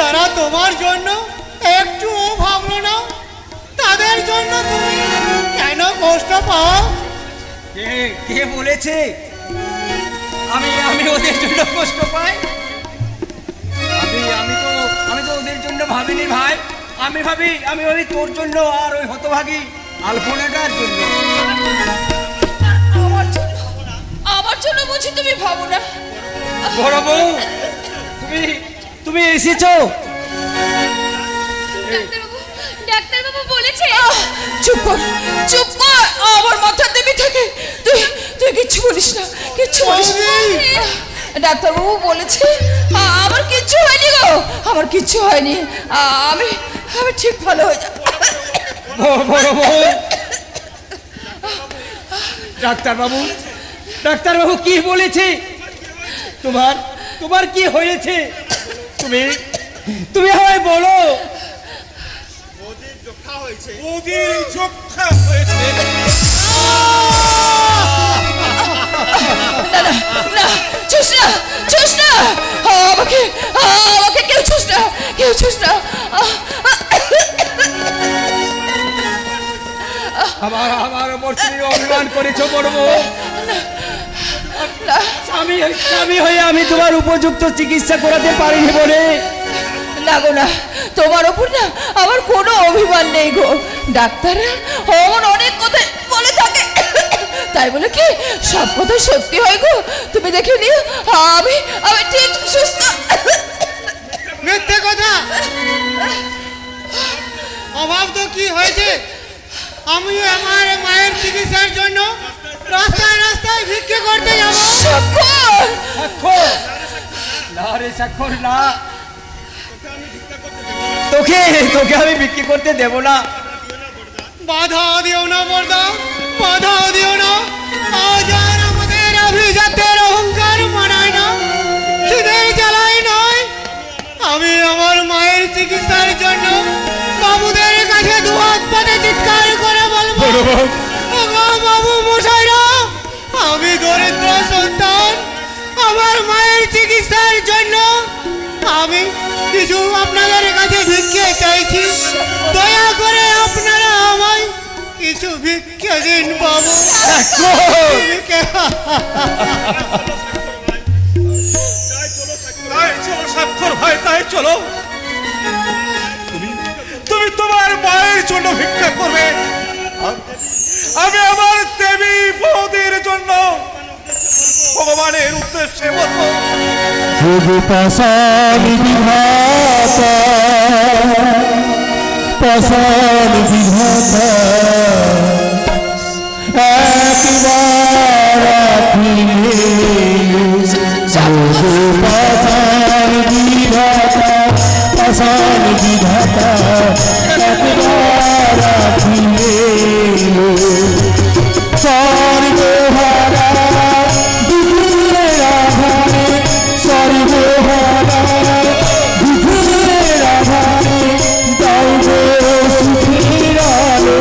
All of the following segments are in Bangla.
যারা তোমার জন্য একটুও ভাবলো না, তাদের জন্য তুমি কেন কষ্ট পাও? কে কে বলেছে আমি আমি ওদের জন্য কষ্ট পাই? আমি তো ওদের জন্য ভাবিনি ভাই। আমি ভাবি আমি ওই তোর জন্য আর ওই হতভাগী আলপনাটার জন্য। আমার জন্য বুঝি তুমি ভাবো না? বড় বউ, তুমি এসেছো? ডাক্তারবাবু বলেছে। চুপ কর, চুপ কর, আমার মাথা দেবী থাকে। তুই কিচ্ছু বলিস না, কিচ্ছু বলিস না। ডাক্তারবাবু বলেছে আমার কিচ্ছু হয়নি গো, আমার কিচ্ছু হয়নি। আমি ঠিক ভালো হয়ে যাব। বড় বউ, ডাক্তারবাবু কি বলেছে? তোমার কি হয়েছে? তুমি হয় বলো। ওদের যক্ষা হয়েছে। না, ছুস না, আমাকে কেউ ছুস না। আমার ওপর তুমি অভিমান করেছো বড় বউ। স্বামী হয়ে আমি তোমার উপযুক্ত চিকিৎসা করাতে পারিনি বলে। না গো না, তোমার ওপর না আমার কোনো অভিমান নেই গো। ডাক্তাররা অনেক কথা বলে থাকে, তাই বলে কি সব কথা সত্যি হয় গো? তুমি দেখে নিও, আমি ঠিক সুস্থ। মিথ্যে কথা। অভাব তো কি হয়েছে? আমি আমার মায়ের চিকিৎসার জন্য রাস্তায় ভিক্ষে করতে যাব। স্বাক্ষর না, তোকে আমি বিক্রি করতে দেব না। বাধা দিও না বর্দা, বাধা দিও না। আজ আর আমাদের অভিজাতের অহংকার মানায় না, খিদের জ্বালাই নয়। আমি আমার মায়ের চিকিৎসার জন্য বাবুদের কাছে দুহাত পাতে চিৎকার করে বলবো, বাবু মশাইরা, আমি দরিদ্র সন্তান, আমার মায়ের চিকিৎসার জন্য আমি কিছু আপনাদের কাছে ভিক্ষে চাইছি। দয়া করে আপনারা আমায় কিছু ভিক্ষে দিন বাবু। স্বাক্ষর ভাই, তাই চলো। তুমি তোমার মায়ের জন্য ভিক্ষা করবে, আমি আমার দেবী বৌদির জন্য ভগবানের উদ্দেশ্যে বলবো। পাষাণ বিধাতা, পাষাণ বিধাতা, একবার ফিরে পাষাণ বিধাতা, পাষাণ বিধাতা, একবার ফিরে সর্বহারা দুঃখের আঘাতে, সর্বহারা দুঃখের আঘাতে দাও গো সুখের আলো।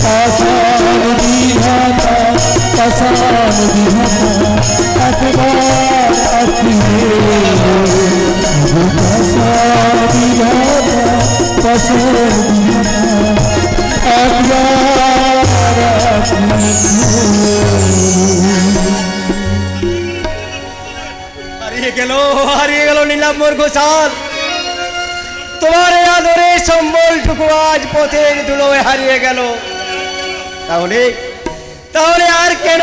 পাষাণ বিধাতা, পাষাণ বিধাতা, একবার ফিরে পাষাণ বিধাতা, পাষাণ বিধাতা, হারিয়ে গেল নীলাম্বর ঘোষাল। তোমার এই আদরে সম্বলটুকু আজ পথের ধুলোয় হারিয়ে গেল। তাহলে আর কেন?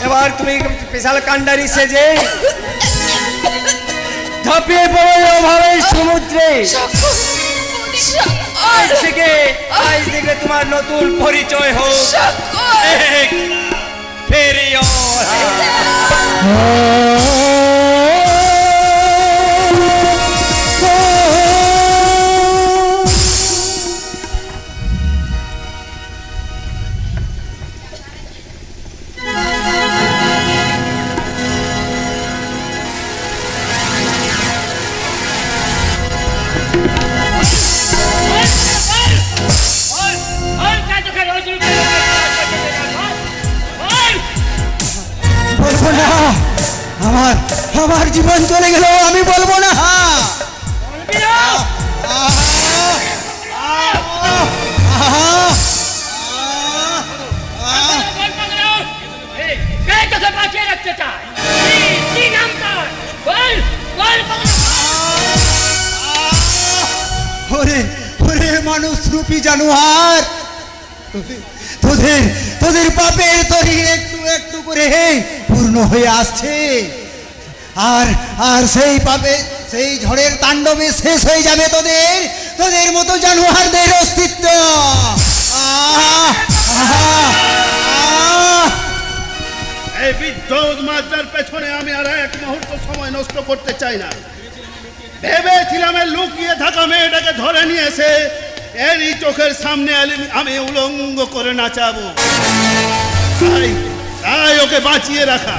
এবার তুমি স্পেশাল কান্ডারি সেজে ঝাঁপিয়ে পড়ো অভাবের সমুদ্রে। আজ থেকে তোমার নতুন পরিচয় হোক ফেরিও। আমার জীবন চলে গেল আমি বলবো না। ওরে ওরে মানুষ রূপী জানোয়ার, তোদের তোদের পাপের তরি একটু একটু করে পূর্ণ হয়ে আসছে, আর আর সেই পাপে সেই ঝড়ের তাণ্ডবে শেষ হয়ে যাবে তোদের তোদের মতো জানোয়ারদের অস্তিত্ব। এই বৃদ্ধ উন্মাদের পেছনে আমি আর এক মুহূর্ত সময় নষ্ট করতে চাই না। ভেবেছিলাম এই লুকিয়ে থাকা মেয়েটাকে ধরে নিয়ে এসে এরই চোখের সামনে আমি উলঙ্গ করে নাচাবো। তাই তাই ওকে বাঁচিয়ে রাখা।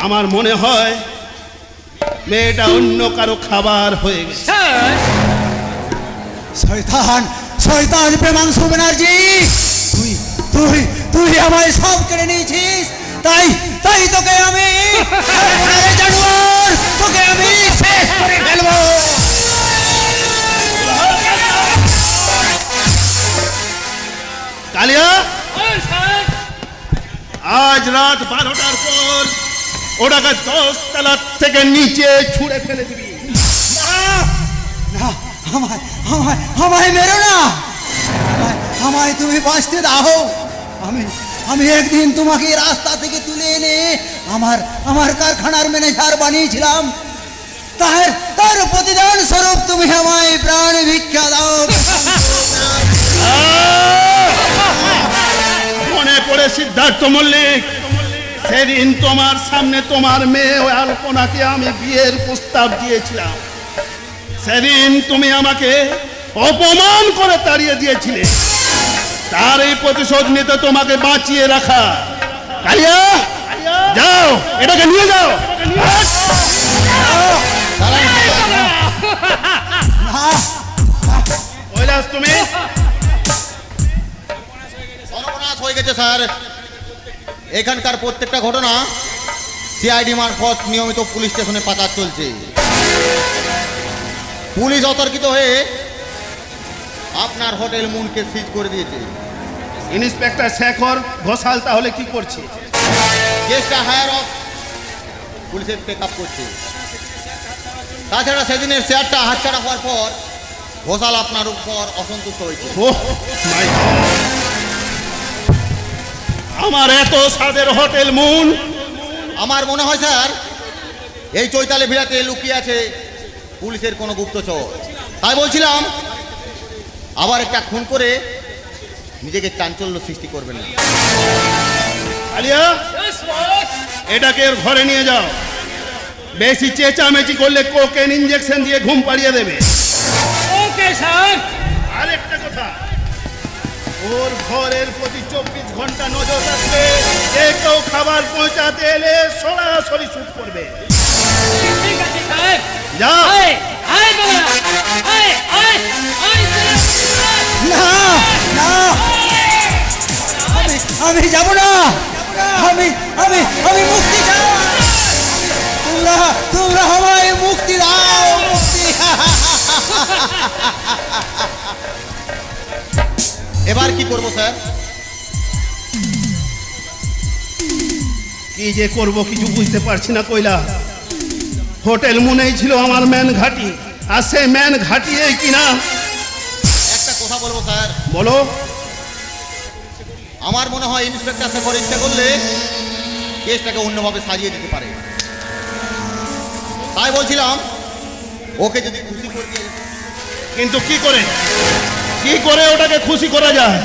আমার মনে হয় মেয়েটা অন্য কারো খাবার হয়ে গেছে। শয়তান শয়তান প্রেমাংশু ব্যানার্জি, তুই তুই তুই আমায় সব কেড়ে নিয়েছিস, তাই তাই তোকে আমি জানোয়ার, তোকে আমি শেষ করে ফেলবো। কালিয়া, আজ রাত 12টার পর ওটাকে 10 তলা থেকে নিচে ছুঁড়ে ফেলে দিবি। না, আমায় আমায় আমায় মেরো না, আমায় তুমি বাঁচতে দাও। আমি আমি একদিন তোমাকে রাস্তা থেকে তুলে এনে আমার আমার কারখানার ম্যানেজার বানিয়েছিলাম, তার প্রতিদান স্বরূপ তুমি আমায় প্রাণ ভিক্ষা দাও। মনে পড়ে সিদ্ধার্থ মল্লিক, সেদিন তোমার সামনে তোমার মেয়ে ও আলপনাকে আমি বিয়ের প্রস্তাব দিয়েছিলাম। সেদিন তুমি আমাকে অপমান করে তাড়িয়ে দিয়েছিলে, তার এই প্রতিশোধ নিতে তোমাকে বাঁচিয়ে রাখা। কালিয়া, যাও এটাকে নিয়ে যাও। কৈলাস, তুমি সর্বনাশ হয়ে গেছে স্যার। এখানকার প্রত্যেকটা ঘটনা সিআইডি মারফত নিয়মিত পুলিশ স্টেশনে পাচার চলছে। পুলিশ অতর্কিত হয়ে আপনার হোটেল মুনকে সিজ করে দিয়েছে। ইন্সপেক্টর শেখর ঘোষাল তাহলে কি করছে? কেসটা হায়ার অফ পুলিশের টেক আপ করছে। তাছাড়া সেদিনের শেয়ারটা হাতছাড়া হওয়ার পর ঘোষাল আপনার উপর অসন্তুষ্ট হয়েছে। ওহ মাই গড, আমার এত স্বাদের হোটেল মুন। আমার মনে হয় স্যার এই চৈতালি ভিড়াতে লুকিয়ে আছে পুলিশের কোনো গুপ্তচর। তাই বলছিলাম আবার একটা খুন করে নিজেকে চাঞ্চল্য সৃষ্টি করবেন না। আলিয়া, এটাকে ওর ঘরে নিয়ে যাও। বেশি চেঁচামেচি করলে কোকেন ইঞ্জেকশন দিয়ে ঘুম পাড়িয়ে দেবে। Okay sir. আরেকটা কথা, ওর ঘরের প্রতি 24 ঘন্টা নজর রাখবে। যে কেউ খাবার পৌঁছাতে এলে সরাসরি শুট করবে। ঠিক আছে স্যার। যাও। আয় আয় বাবা, আয় আয় আয়। না না, আমি যাব না, আমি আমি আমি মুক্তি চাই। তোমরা তোমরা আমায় মুক্তি দাও, মুক্তি। এবার কি করব স্যার? কি যে করব কিছু বুঝতে পারছি না কইলা। হোটেল মুনেই ছিল আমার ম্যান ঘাটি, আর সেই ম্যান ঘাটিয়ে কিনা। একটা কথা বলবো স্যার। বলো। আমার মনে হয় ইন্সপেক্টর শেখর ইচ্ছা করলে কেসটাকে অন্যভাবে সাজিয়ে দিতে পারে। তাই বলছিলাম ওকে যদি খুশি করে দিয়ে। কিন্তু কি করে ওটাকে খুশি করা যায়?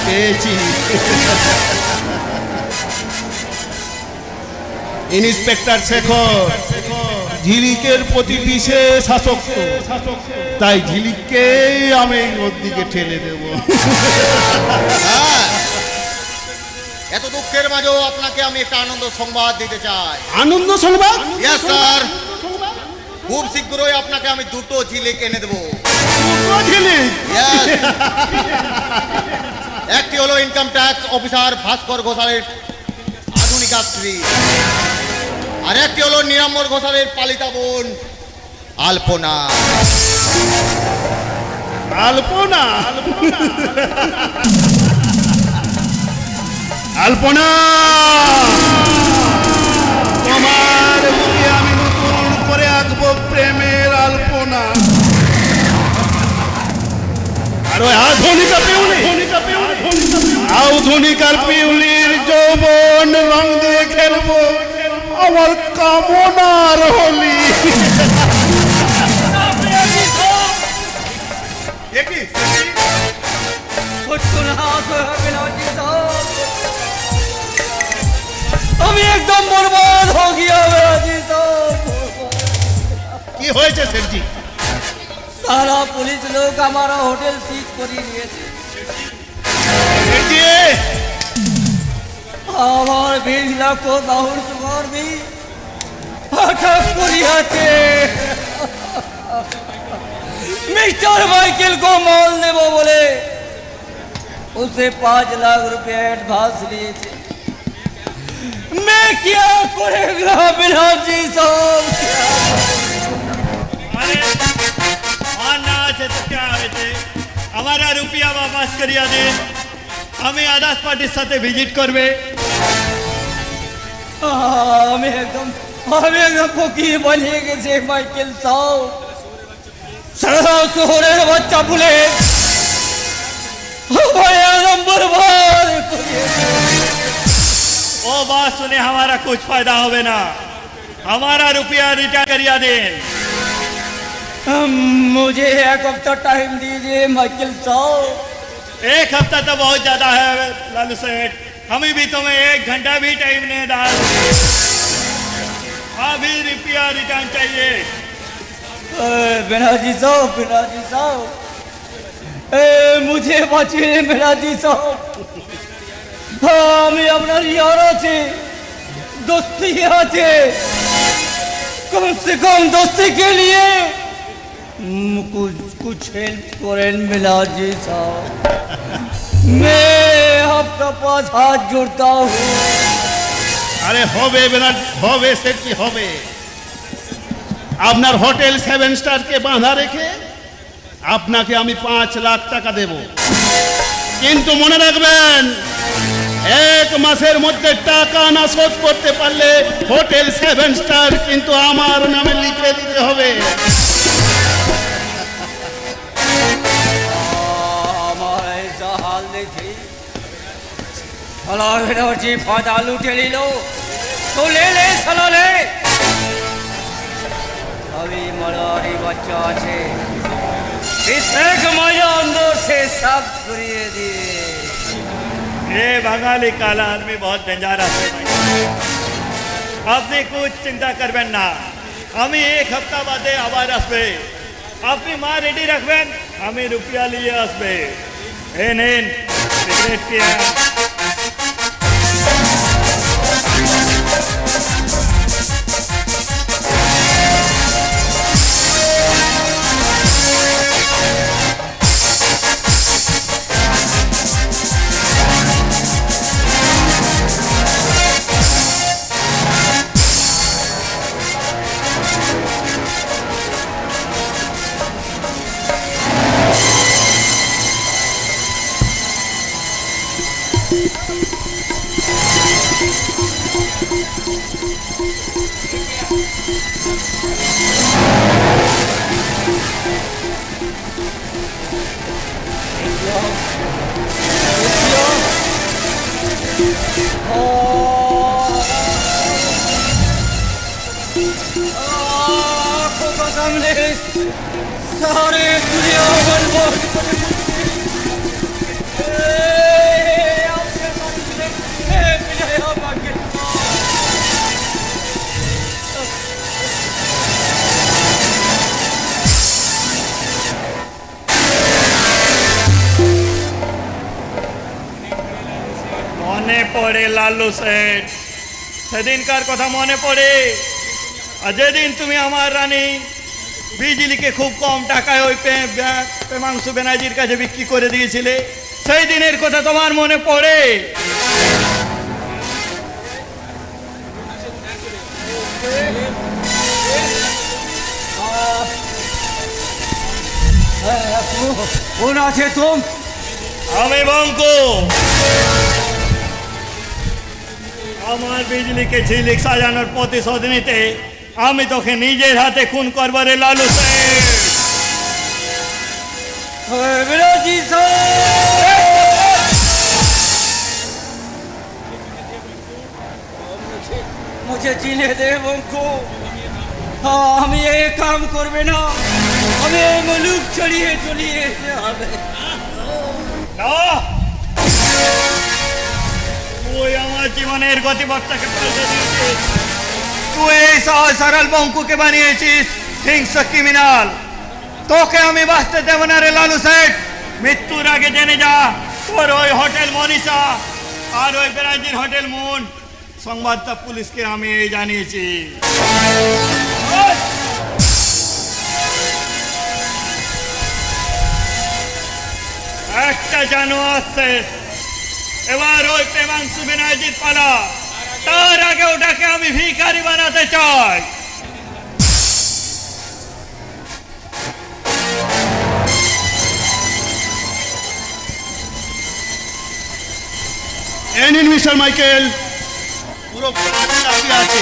পেয়েছি। ইন্সপেক্টর শেখর ঝিলিকের প্রতি বিশেষ আসক্ত, তাই ঝিলিককে আমি ওর দিকে ঠেলে দেব। হ্যাঁ, এত দুঃখের মাঝেও আপনাকে আমি একটা আনন্দ সংবাদ দিতে চাই। আনন্দ সংবাদ? ইয়েস স্যার, খুব শীঘ্রই আপনাকে আমি 2টো ঝিলিক এনে দেবো। ঝিলিক? Yes. একটি হলো ইনকাম ট্যাক্স অফিসার ভাস্কর ঘোষালের আধুনিক পিতাশ্রী, আর একটি হলো নিরাম্বর ঘোষালের পালিতা বোন আলপনা। আলপনা আলপনা, তোমার বুকে আমি নতুন করে আঁকবো প্রেমের আলপনা। আর ওই আধুনিকা পিউলির যৌবন রং দিয়ে খেলবো আমার কামনার হোলি। আমি একদম বরবাদ हो गया बेराजी साहब। কি হয়েছে সেঠজি? सारा पुलिस लोग हमारा होटल सीज করে নিয়েছে। সেঠজি, আমার 20 লাখ দাহুর সুগার भी আটক করিয়াছে। मिस्टर माइकल को माल देबो बोले उसे 5 लाख रुपए एडवांस लिए थे। मैं क्या करेगा बिलाजी साहब? अरे और ना আছে তো क्या হয়েছে? हमारा रुपया वापस करिया दे, हमें आदास पार्टीর সাথে ভিজিট করবে। আমি একদম ফকির বনিয়ে গেছে মাইকেল সাহেব। সারা শহরের বাচ্চা বলে नंबर वो बात सुने हमारा कुछ फायदा होवे ना, हमारा रुपया रिटर्न करिया दें। मुझे 1 हफ्ता टाइम दीजिए माइकल साहब। 1 हफ्ता तो बहुत ज्यादा है लालू सेठ, हमें भी तुम्हें 1 घंटा भी टाइम नहीं डाल। अभी रुपया रिटर्न चाहिए। बेनाजी साहब मुझे বাঁচিয়ে বেনাজি সাহেব। আমি আপনার ইয়ার আছে, दोस्ती আছে, कम से कम दोस्ती के लिए कुछ हेल्प करें बेनाजी साहब। मैं आपका पास हाथ जोड़ता हूँ। আরে হবে হবে সেঠজি হবে। আপনার হোটেল 7 স্টারকে বাঁধা রেখে আপনাকে আমি 5 লাখ টাকা দেব, কিন্তু মনে রাখবেন 1 মাসের মধ্যে টাকা না শোধ করতে পারলে হোটেল 7 স্টার কিন্তু আমার নামে লিখে দিতে হবে। আমার ऐसा हाल देखी जी फायदा लूटे ले लो तो ले साला ले। अभी मरारी बच्चा আছে, इससे मजा अंदर से सब करिए दिए। ये बंगाली काला आदमी बहुत डेंजरस है। আপনি कुछ चिंता करবেন না, আমি 1 हफ्ता বাদে আবার আসবে। আপনি মা রেডি রাখবেন, আমি রুপিয়া নিয়ে আসবে। এই নিন সিগারেট পিয়া। सारे दुनिया মনে পড়ে লালু সেঠ, সেদিনকার কথা মনে পড়ে। আর যেদিন তুমি আমার রানী বিজলিকে খুব কম টাকায় ওই প্রেমাংশু ব্যানার্জির কাছে বিক্রি করে দিয়েছিলে, সেই দিনের কথা তোমার মনে পড়ে? कौन आछे तुम? আমি বঙ্কু। আমার বিজলিকে ঝিলিক সাজানোর প্রতিশোধ নিতে আমি তোকে নিজের হাতে খুন করবো রে লালু শেঠ। विरोधी मुझे जीने दे बंकु। हाँ हम ये काम करबे ना, हमें मुलुक चलिए चलिए না, তুই আমার জীবনের গতিপথটাকে পাল্টে দিয়েছিস। তুই এই সহজ সরল বঙ্কুকে বানিয়েছিস হিংস্র ক্রিমিনাল। তোকে আমি বাঁচতে দেব না রে লালু শেঠ। মৃত্যুর আগে জেনে যা, তোর ওই হোটেল মনীষা আর ওই ব্রাজিল হোটেল মুন সংবাদটা পুলিশকে আমি এই জানিয়েছি। একটা জানোয়ার শেষ, এবার ওই প্রেমাংশু বিনয়জিৎ পালা। তার আগে ওটাকে আমি ভিখারি বানাতে চাই। এই নিন মিস্টার মাইকেল, পুরো কাজে আছে।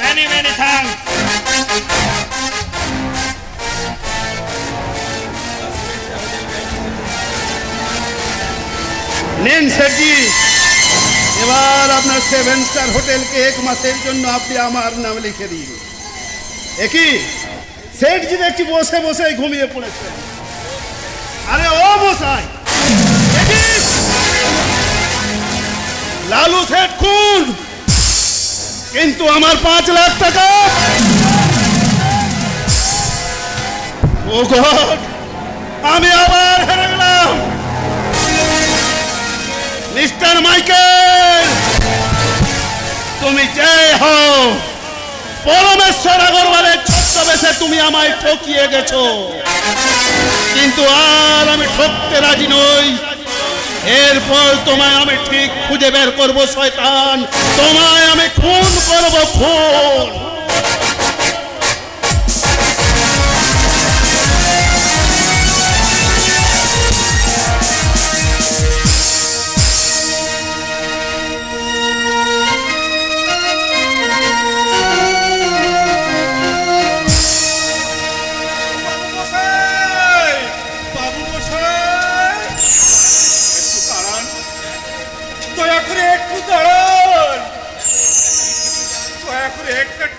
Many, many thanks. নিন শেঠজি, এবার আপনার 7 স্টার হোটেলকে 1 মাসের জন্য আপনি আমার নাম লিখে দিন। একই শেঠজি দেখছি বসে বসে ঘুমিয়ে পড়েছে। আরে ও মশাই, লালু শেঠ খুন, কিন্তু আমার 5 লাখ টাকা। ও গড, আমি আবার হেরে গেলাম। মিস্টার মাইকেল, তুমি যে হও, পরমেশ্বর আগরওয়ালের ছদ্মবেশে তুমি আমায় ঠকিয়ে গেছো, কিন্তু আর আমি ঠকতে রাজি নই। এরপর তোমায় আমি ঠিক খুঁজে বের করবো শয়তান, তোমায় আমি খুন করবো, খুন।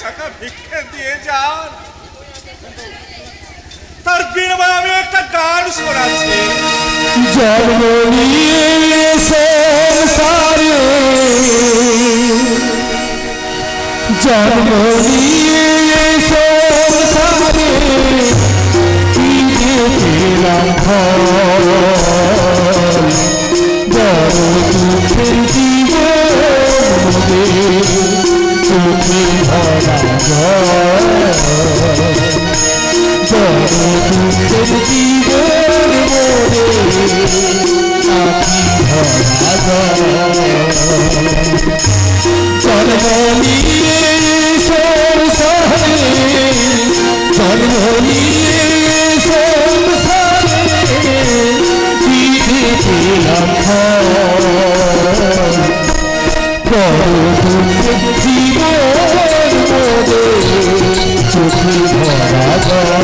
টাকা ভিক্ষে দিয়ে যান, তার বিনিময়ে আমি একটা গান শোনাচ্ছি। জন্ম নিয়ে সংসারে, জন্ম নিয়ে সংসারে পেলাম ফল, বড় দুঃখের জীবন চোখে ভরা জল, বড় দুঃখের জীবন মনে আখি ভরা জল। জন্ম নিয়ে সংসারে, জন্ম নিয়ে সংসারে পেলাম ফল, বড় দুঃখের জীবন মনে চোখে ভরা জল।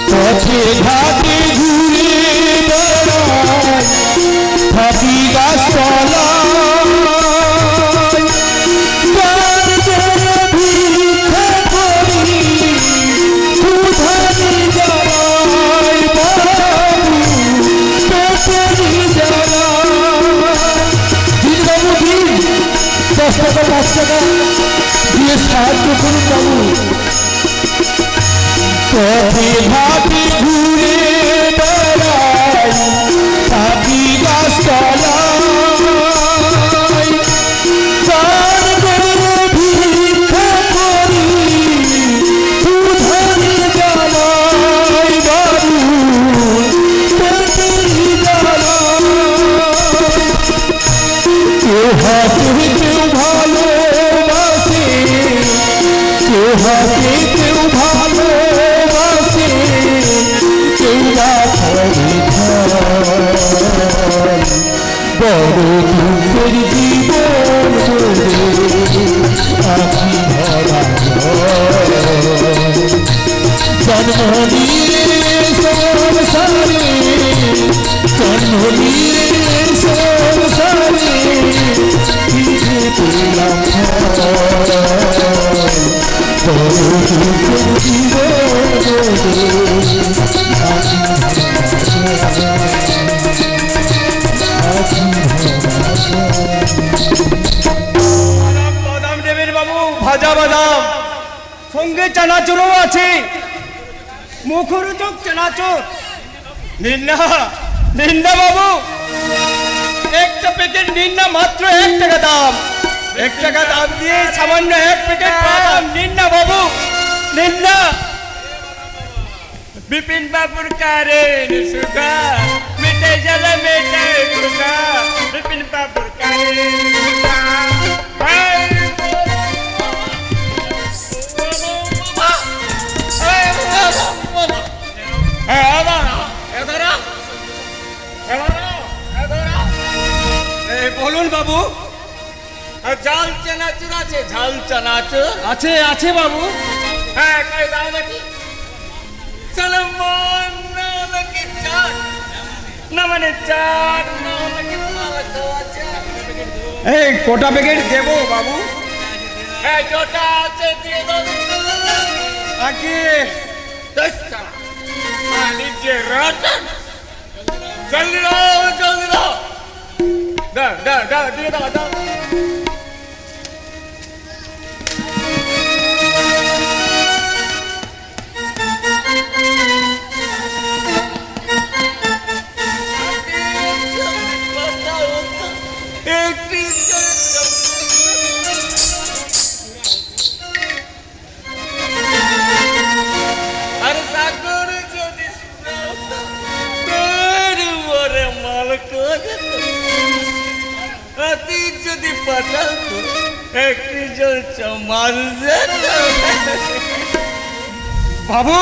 পথে ঘাটে ঘুরে বেড়াই, থাকি গাছতলা, দিয়ে সাহায্য করুন বাবু। পথে ঘাটে ঘুরে বেড়াই, থাকি গাছতলায়, গান করে ভিক্ষা করি উধারে জ্বালাই বাবু, দুঃখের জীবন আছি ভরা জন্ম নিয়ে সংসারে জন্ম নিয়ে সংসারে ফিরে পেলাম দুঃখের বাদাম দেবেন বাবু, ভাজা বাদাম, সঙ্গে চানাচুরও আছে, মুখরোচক চানাচুর। নিন না, নিন না বাবু, একটা প্যাকেট নিন না, মাত্র 1 টাকা দাম। 1 টাকা দাম দিয়ে সামান্য 1 প্যাকেট বাদাম নিন না বাবু, নিন না। बिपिन बाबुर का रे सुखा मिटे जल मिटे सुखा बिपिन बाबुर का रे सुखा বলুন বাবু। ঝাল চানাচুর আছে, ঝাল চানাচুর আছে আছে বাবু। হ্যাঁ, কই দাও নাকি সলমন নাকি চাট না মানে চাট না নাকি মালটো আছে। এই কটা প্যাকেট দেবো বাবু? হ্যাঁ, জোটা আছে দিয়ে দাও। আগে 10 টাকা নিজে রতন জলদি দাও, জলদি দাও, দাও দাও দাও দিয়ে দাও দাও। যদি পাঠাতো একটি জল চমাল বাবু,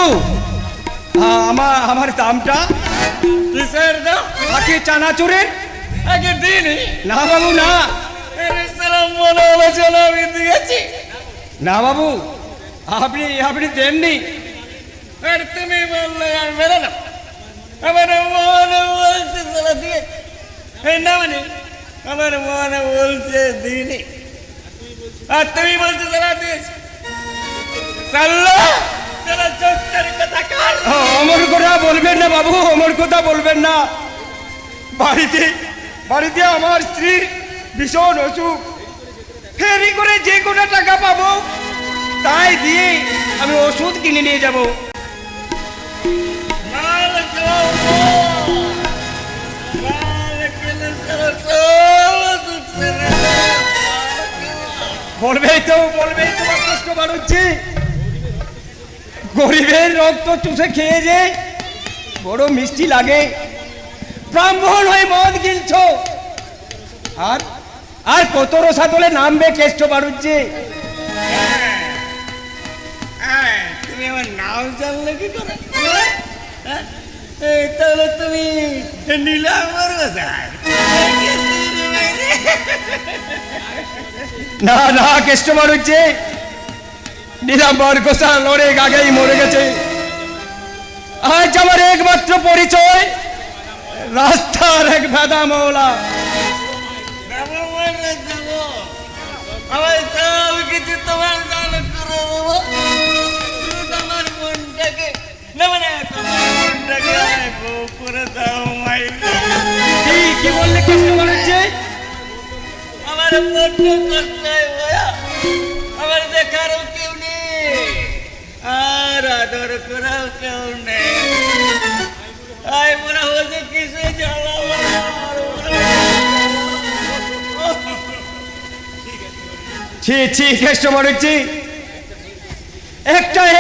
আমার দামটা কিসের দাও? বাকি চানাচুরের। আগে দিনই না বাবু না, সালাম মনে আলোচনা আমি দিয়েছি। না বাবু, আপনি আপনি দেননি। আর তুমি বললে আমি বেরো না, আমার মনে বলছে সালা দিয়ে না মানে আমার মনে বলছে দিনই, আর তুমি বলছো সালা দিয়েছি। সাল্লা সালা চোখের কথা কার? অমর কথা বলবেন না বাবু, অমর কথা বলবেন না। বাড়িতে বাড়িতে আমার স্ত্রীর ভীষণ অসুখ, ফেরি করে যে কোনো টাকা পাবো তাই দিয়ে আমি ওষুধ কিনে নিয়ে যাব। মাল খাও, মাল খেলে সালা সব দুঃখের বলবেই তো আমার কষ্ট বাড়ছে। গরিবের রক্ত চুষে খেয়ে যে বড় মিষ্টি লাগে। ব্রাহ্মণ হয়ে মদ গিলছ, আর আর কত রসাতলে নামবে কেষ্ট বাড়ুচ্ছে। তুমি আমার নাম জানলে কি করে? তাহলে তুমি নিলে আমার বাজার। না না, কেষ্ট বাড়ুচ্ছে। নীলাম্বর ঘোষাল অনেক আগেই মরে গেছে। আজ আমার একমাত্র পরিচয় রাস্তার এক ভেদা মৌলা। আমার সব কিছু তোমার দান করে দেবো। তোমার মনটাকে না মানে তোমার মনটাকে আমায় বউ করে দাও মাইল। কি বললে কেষ্ট বাড়ুচ্ছে? আমার বড্ড কষ্ট হয় ভাইয়া, আমার দেখারও কেউ নেই, আর আদর করাও কেউ নেই। আই মনে হচ্ছে কিছু জ্বালা ছি কেষ্ট বাড়ুচ্ছে।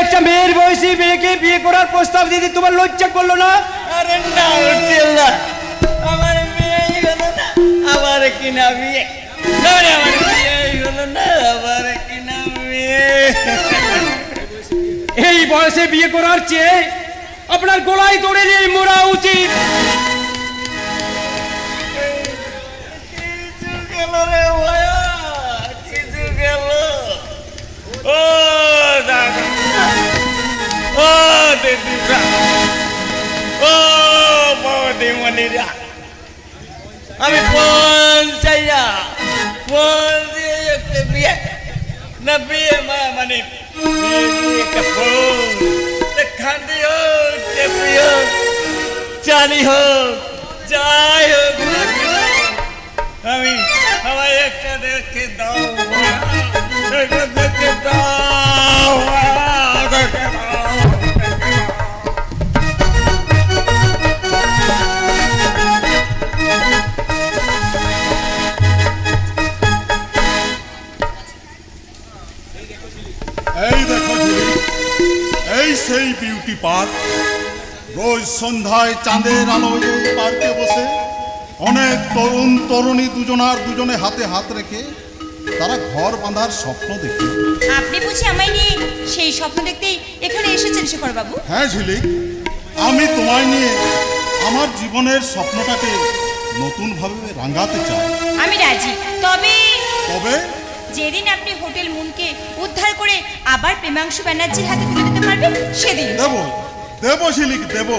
একটা মেয়ের বয়সী মেয়েকে বিয়ে করার প্রস্তাব দিতে তোমার লজ্জা করলো না? আরে না উঠিল্লা, আমার বিয়েই হলো না, আবার কিনা বিয়ে। আমার বিয়েই হলো না, আবার কিনা বিয়ে। এই বয়সে বিয়ে করার চেয়ে আপনার গলায় দড়ি দিয়ে মরা উচিত। গেল রে ভায়া, কিছু গেল। ও দাদা, ও দিদিরা, ও বৌদিমণিরা, আমি ফোন চাই না, ফোন দিয়ে একটা বিয়ে না, বিয়ে মানে বিয়ে দিয়ে একটা ফোন, খান্দি হোক, টেপি হোক, চালি হোক, যাই হোক, আমি আমায় একটা দেখে দাও, একটা দেখে দাও, দেখে দাও। এই দেখো ঝিলিক, এই সেই বিউটি পার্ক। রোজ সন্ধ্যায় চাঁদের আলোয় ওই পার্কে বসে অনেক তরুণ তরুণী দুজনে হাতে হাত রেখে তারা ঘর বাঁধার স্বপ্ন দেখে। আপনি বুঝি আমায় নিয়ে সেই স্বপ্ন দেখতেই এখানে এসেছেন শেখর বাবু? হ্যাঁ ঝিলিক, আমি তোমায় নিয়ে আমার জীবনের স্বপ্নটাকে নতুনভাবে রাঙাতে চাই। আমি রাজি, তবে তবে যেদিন আপনি হোটেল মুনকে উদ্ধার করে আবার প্রেমাংশু ব্যানার্জির হাতে তুলে দিতে পারবেন সেদিন। দেব ঝিলিক, দেব।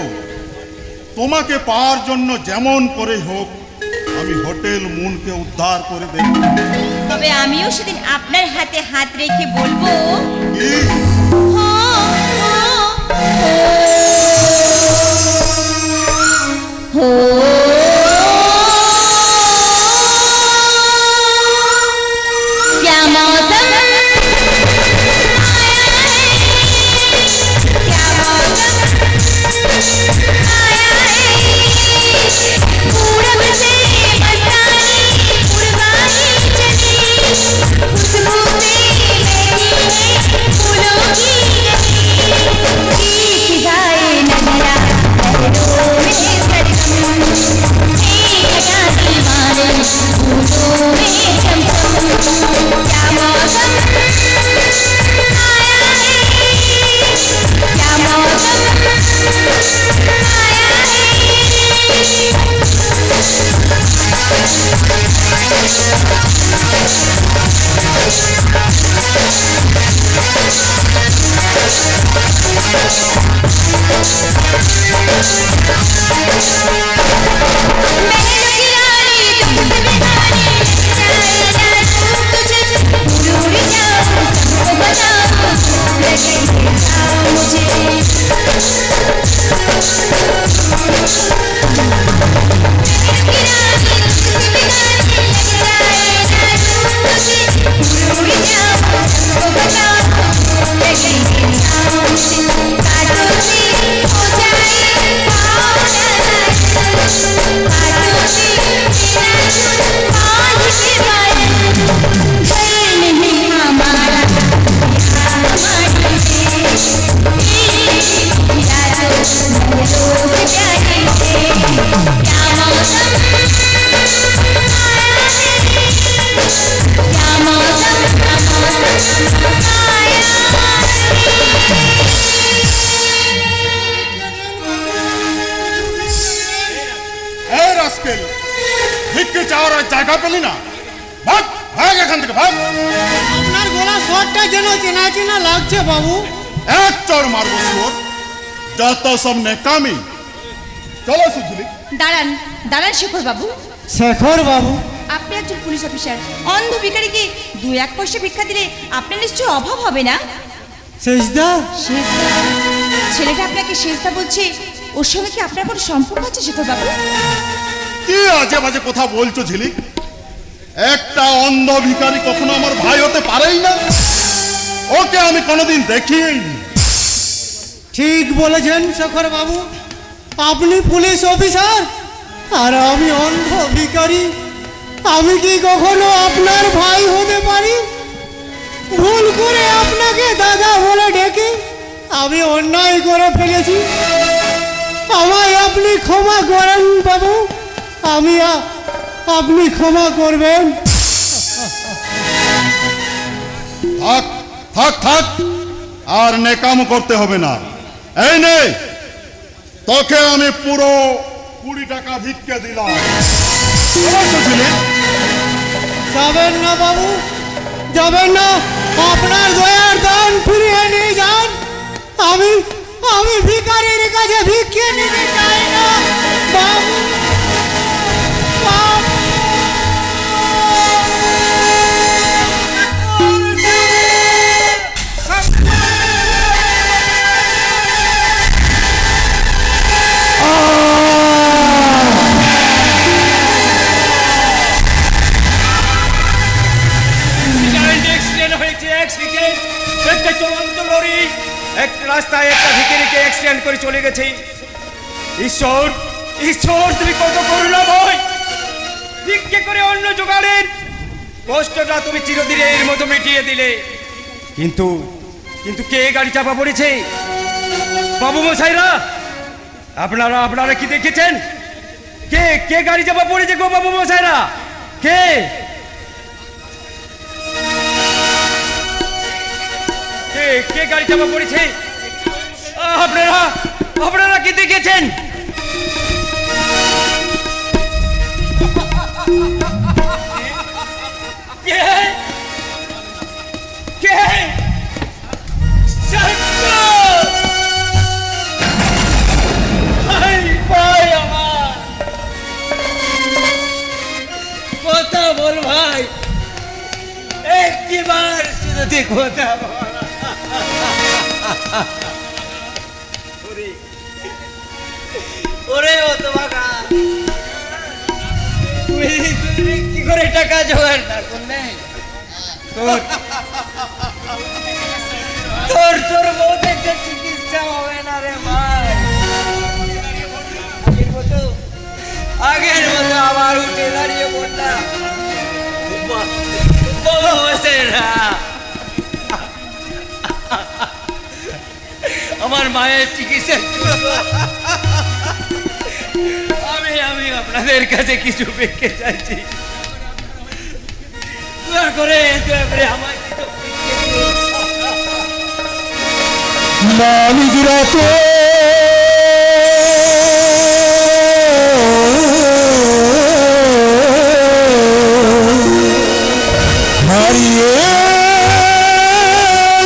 তোমাকে পাওয়ার জন্য যেমন করে হোক আমি হোটেল মুনকে উদ্ধার করে দেব। তবে আমিও সেদিন আপনার হাতে হাত রেখে বলবো, কি? क्या मौसम क्या मौसम आया है, पूरब से मस्तानी पुरवानी चली, खुशबू से महकी है फूलों की गली, गीत गाए नदिया लहरों में सरगम, एक हया दीवाने फूलों में चमचम। क्या मौसम आया है, क्या मौसम आया है। জায়গা পেলি না, ভাগ ভাগ এখান থেকে, ভাগ। আপনার গলা স্বরটা যেন চেনা চেনা লাগছে বাবু। এক চড় মারবো শুয়োর, যত সব নেকামি। চলো সুঝিলি। দাঁড়ান দাঁড়ান শেখর বাবু, শেখর বাবু, আপনি একজন পুলিশ অফিসার, অন্ধ ভিখারিকে 2-1 পয়সা ভিক্ষা দিলে আপনার নিশ্চয়ই অভাব হবে না? শেষদা, শেষদা? ছেলেটা আপনাকে শেষদা বলছে, ওর সঙ্গে কি আপনার কোনো সম্পর্ক আছে শেখর বাবু? কি আজে বাজে কথা বলছো ঝিলিক? একটা অন্ধ ভিখারি কখনো আমার ভাই হতে পারেই না। ওকে আমি কোনোদিন দেখিই। ঠিক বলেছেন শেখর বাবু, আপনি পুলিশ অফিসার আর আমি অন্ধ ভিখারি। আমি কি কখনো আপনার ভাই হতে পারি? ভুল করে আপনাকে দাদা বলে ডেকে আমি অন্যায় করে ফেলেছি, আমায় আপনি ক্ষমা করেন বাবু, আপনি ক্ষমা করবেন। থাক থাক থাক, আর নেকাম করতে হবে না। এই নে, তোকে আমি পুরো 20 টাকা ভিক্ষা দিলাম। যাবেন না বাবু, যাবেন না। আপনার দয়ার দান ফিরিয়ে নিয়ে যান। আমি আমি ভিখারির কাছে ভিক্ষে নিতে চাই না বাবু, বাবু। অ্যাক্সিডেন্ট হয়েছে, অ্যাক্সিডেন্ট। একটা চলন্ত লরি এক রাস্তায় একটা ভিখারিকে অ্যাক্সিডেন্ট করে চলে গেছে। ঈশ্বর, ঈশ্বর তুমি কত করুণাময়। ভিক্ষে করে অন্য জোগাড়ের কষ্টটা তুমি চিরদিনের মতো মিটিয়ে দিলে। কিন্তু কিন্তু কে গাড়ি চাপা পড়েছে? বাবু মশাইরা, আপনারা আপনারা কি দেখেছেন? কে কে গাড়ি চাপা পড়েছে গো বাবু মশাইরা? কে? কে কে গাড়ি চাপা পড়েছে? আপনারা আপনারা কি দেখেছেন? কে কে? কথা বল ভাই, একটিবার শুধু কথা বল। ওরে ও তোমাকা, তুই কি করে টাকা জোগাড় না করলে? তোর তোর বউ দেখতে চিকিৎসা হবে না রে ভাই। আগের মতো আবার উঠে দাঁড়িয়ে পড়লা আমার মায়ের চিকিৎসা। আমি আমি আপনাদের কাছে কিছু ভিক্ষে চাইছি, দয়া করে আমার কিছু ভিক্ষে দিন। মালিকরা তো হারিয়ে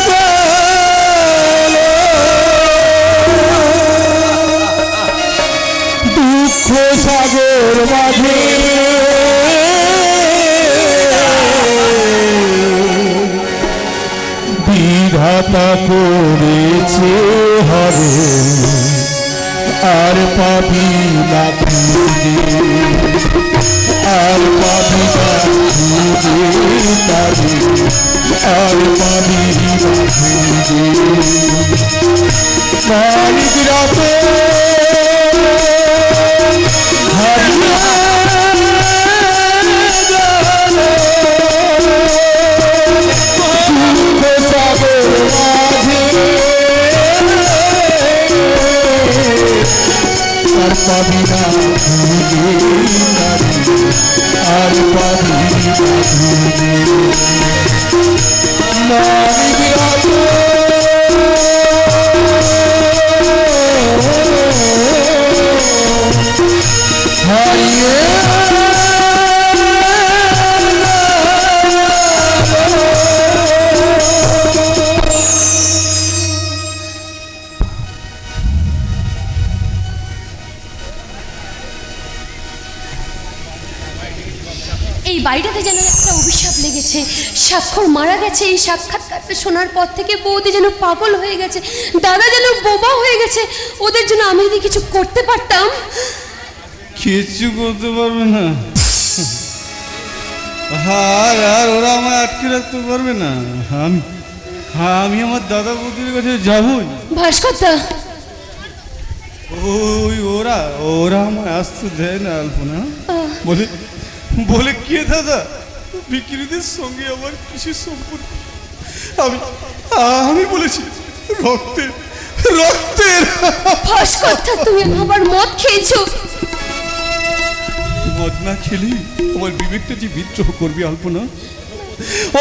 গেল, দুঃখ সাগর মাঝে বিধাতা করেছে হবে, আর পাবি না খুঁজে, আর পাবি না খুঁজে তারে, আর পাবি না খুঁজে। মালিকরা তো হারিয়ে গেল, সাগর মাঝে আর পাবি না খুঁজে নারে, আর পাবি না খুঁজে। মালিকরা তো হারিয়ে এই বাড়িটাতে যেন একটা অভিশাপ লেগেছে। স্বাক্ষর মারা গেছে, এই সাক্ষাৎকারটা শোনার পর থেকে বৌদি যেন পাগল হয়ে গেছে, দাদা যেন বোবা হয়ে গেছে। ওদের জন্য আমি যদি কিছু করতে পারতাম। কিচ্ছু করতে পারবে না, আর আর ওরা আমায় আটকে রাখতে পারবে না। আমি আমার দাদা বৌদির কাছে যাবই। ভাস্করদা, ওই ওরা ওরা আমায় আসতে দেয় না আলপনা। বলে বলে কে দাদা, বিক্রিদের সঙ্গে আমার কিসের সম্পর্ক? আমি বলেছি রক্তের রক্তের। ভাস্করদা, তুমি আবার মদ খেয়েছো? মদ না খেলে আমার বিবেকটা যে বিদ্রোহ করবে আলপনা,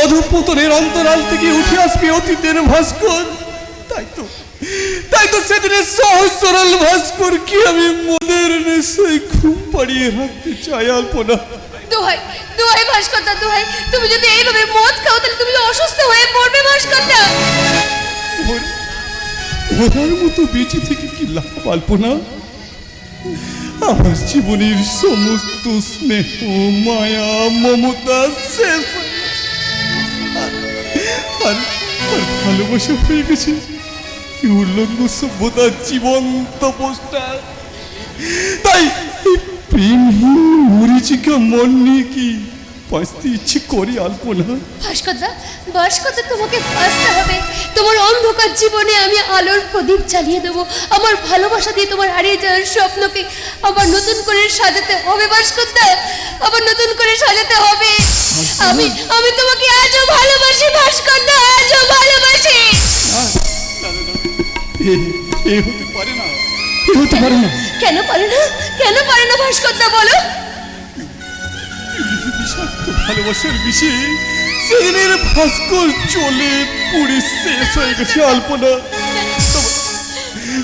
অধঃপতনের অন্তরাল থেকে উঠে আসবে অতীতের ভাস্কর। তাই তো সেদিনের সহজ সরল ভাস্কর কি আমি মনের নেশায় ঘুম পাড়িয়ে রাখতে চাই আলপনা। দোহাই দোহাই ভাস্করদা, দোহাই, তুমি যদি এইভাবে মদ খাও তাহলে তুমি অসুস্থ হয়ে পড়বে ভাস্করদা। ওনার মতো বেঁচে থেকে কি লাভ আলপনা? আমার জীবনের সমস্ত স্নেহ মায়া মমতা শেষ হয়ে গেছে। আর ভালোবাসা হয়ে গেছে কি উল্লঙ্ঘ সভ্যতার জীবন্ত পোস্টার। তাই এই প্রেমহীন মরিচিকা মন নিয়ে কি বাঁচতে ইচ্ছে করে আলপনা? ভাস্করদা, ভাস্করদা, তোমাকে বাঁচতে হবে। তোমার অন্ধকার জীবনে আমি আলোর প্রদীপ চালিয়ে দেবো। আমার ভালোবাসা দিয়ে তোমার হারিয়ে যাওয়ার স্বপ্নকে আবার নতুন করে সাজাতে হবে ভাস্করদা, আবার নতুন করে সাজাতে হবে। আমি আমি তোমাকে আজও ভালোবাসি ভাস্করদা, আজও ভালোবাসি। এ হতে পারে না, এ হতে পারে না। কেন পারে না? কেন পারে না ভাস্করদা বলো? বিষাক্ত ভালোবাসার বিষে সেদিনের ভাস্কর চলে পুড়ে শেষ হয়ে গেছে আলপনা।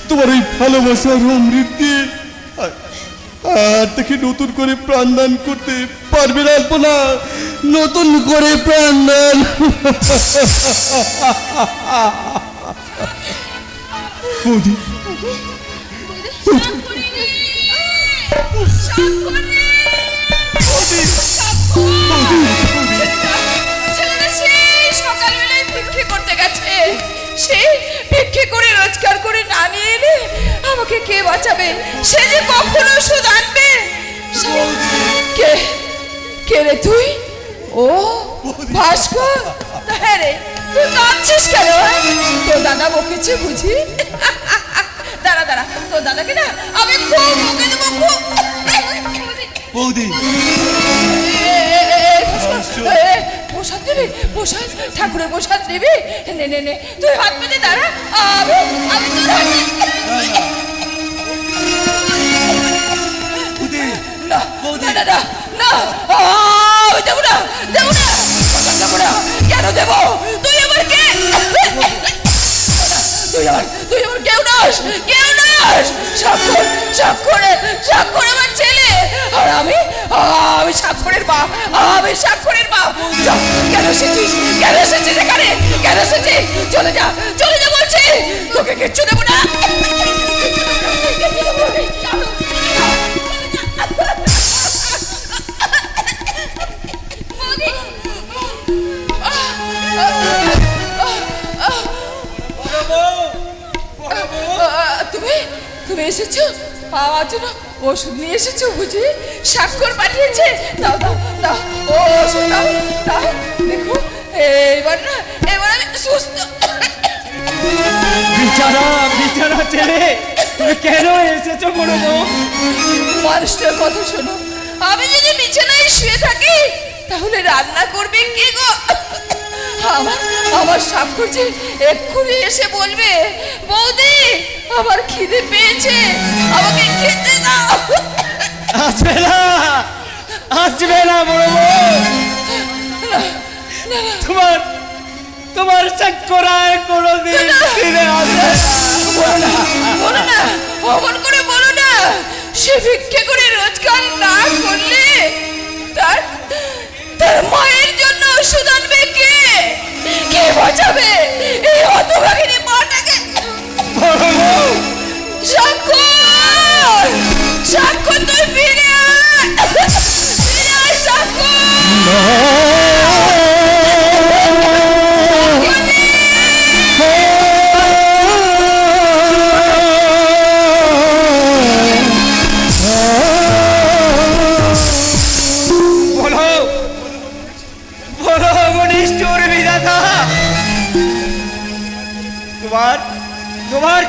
তোমার এই ভালোবাসার অমৃতি আর তাকে নতুন করে প্রাণদান করতে পারবে না আলপনা, নতুন করে প্রাণদান। বৌদি, সকালবেলায় ভিক্ষে করতে গেছে, সে ভিক্ষে করে রোজগার করে না নিয়ে এলে আমাকে কে বাঁচাবে? সে যে কখনো ওষুধ আনবে। কে কে রে তুই? ও ভাস্কর, হ্যাঁ রে, তুই কাঁদছিস কেন? তোর দাদা বকেছে বুঝি? দাঁড়া দাঁড়া, তোর দাদাকে না আমি খুব বকে দেবো, খুব। বৌদি, প্রসাদ দেবে? প্রসাদ, ঠাকুরের প্রসাদ দেবে? নে নে নে, তুই হাত পেতে দাঁড়া, আমি তোর হাতে। না না না না, আমি দেবো না, দেবো না, দেবো না। কেন দেবো? তুই আমার কে? তুই আমার কেউ নাস, কেউ নাস। স্বাক্ষর, স্বাক্ষরে, স্বাক্ষর আমার ছেলে। আর আমি স্বাক্ষরের মা, আমি স্বাক্ষরের মা। কেন এসেছিস? কেন এসেছিস এখানে? কেন এসেছিস? চলে যা, চলে যা বলছি। তোকে কিচ্ছু দেবো না। তুমি তুমি এসেছো আমার জন্য ওষুধ নিয়ে এসেছো বুঝি? স্বাক্ষর পাঠিয়েছে? দাও দাও দাও, ও ওষুধ দাও দাও। দেখো এবার না, এবার আমি সুস্থ। বিচারা বিচারা ছেলে, তুমি কেন এসেছো বড় বউ? মানুষটার কথা শোনো, আমি যদি বিছানায় শুয়ে থাকি তাহলে রান্না করবে কে গো? আমার স্বাক্ষর যে এক্ষুনি এসে বলবে, বৌদি আমার খিদে পেয়েছে, আমাকে খেতে দাও। আসবে না, আসবে না বড় বউ। তোমার তোমার স্বাক্ষর আর কোনোদিন ফিরে আসবে না। বলো না, অমন করে বলো না। সে ভিক্ষে করে রোজগার না করলে তার মায়ের জন্য ওষুধ আনবে কে? কে বাঁচাবে এই হতভাগিনী মাটাকে? স্বাক্ষর, স্বাক্ষর তুই ফিরে আয়, ফিরে আয় স্বাক্ষর। তোমার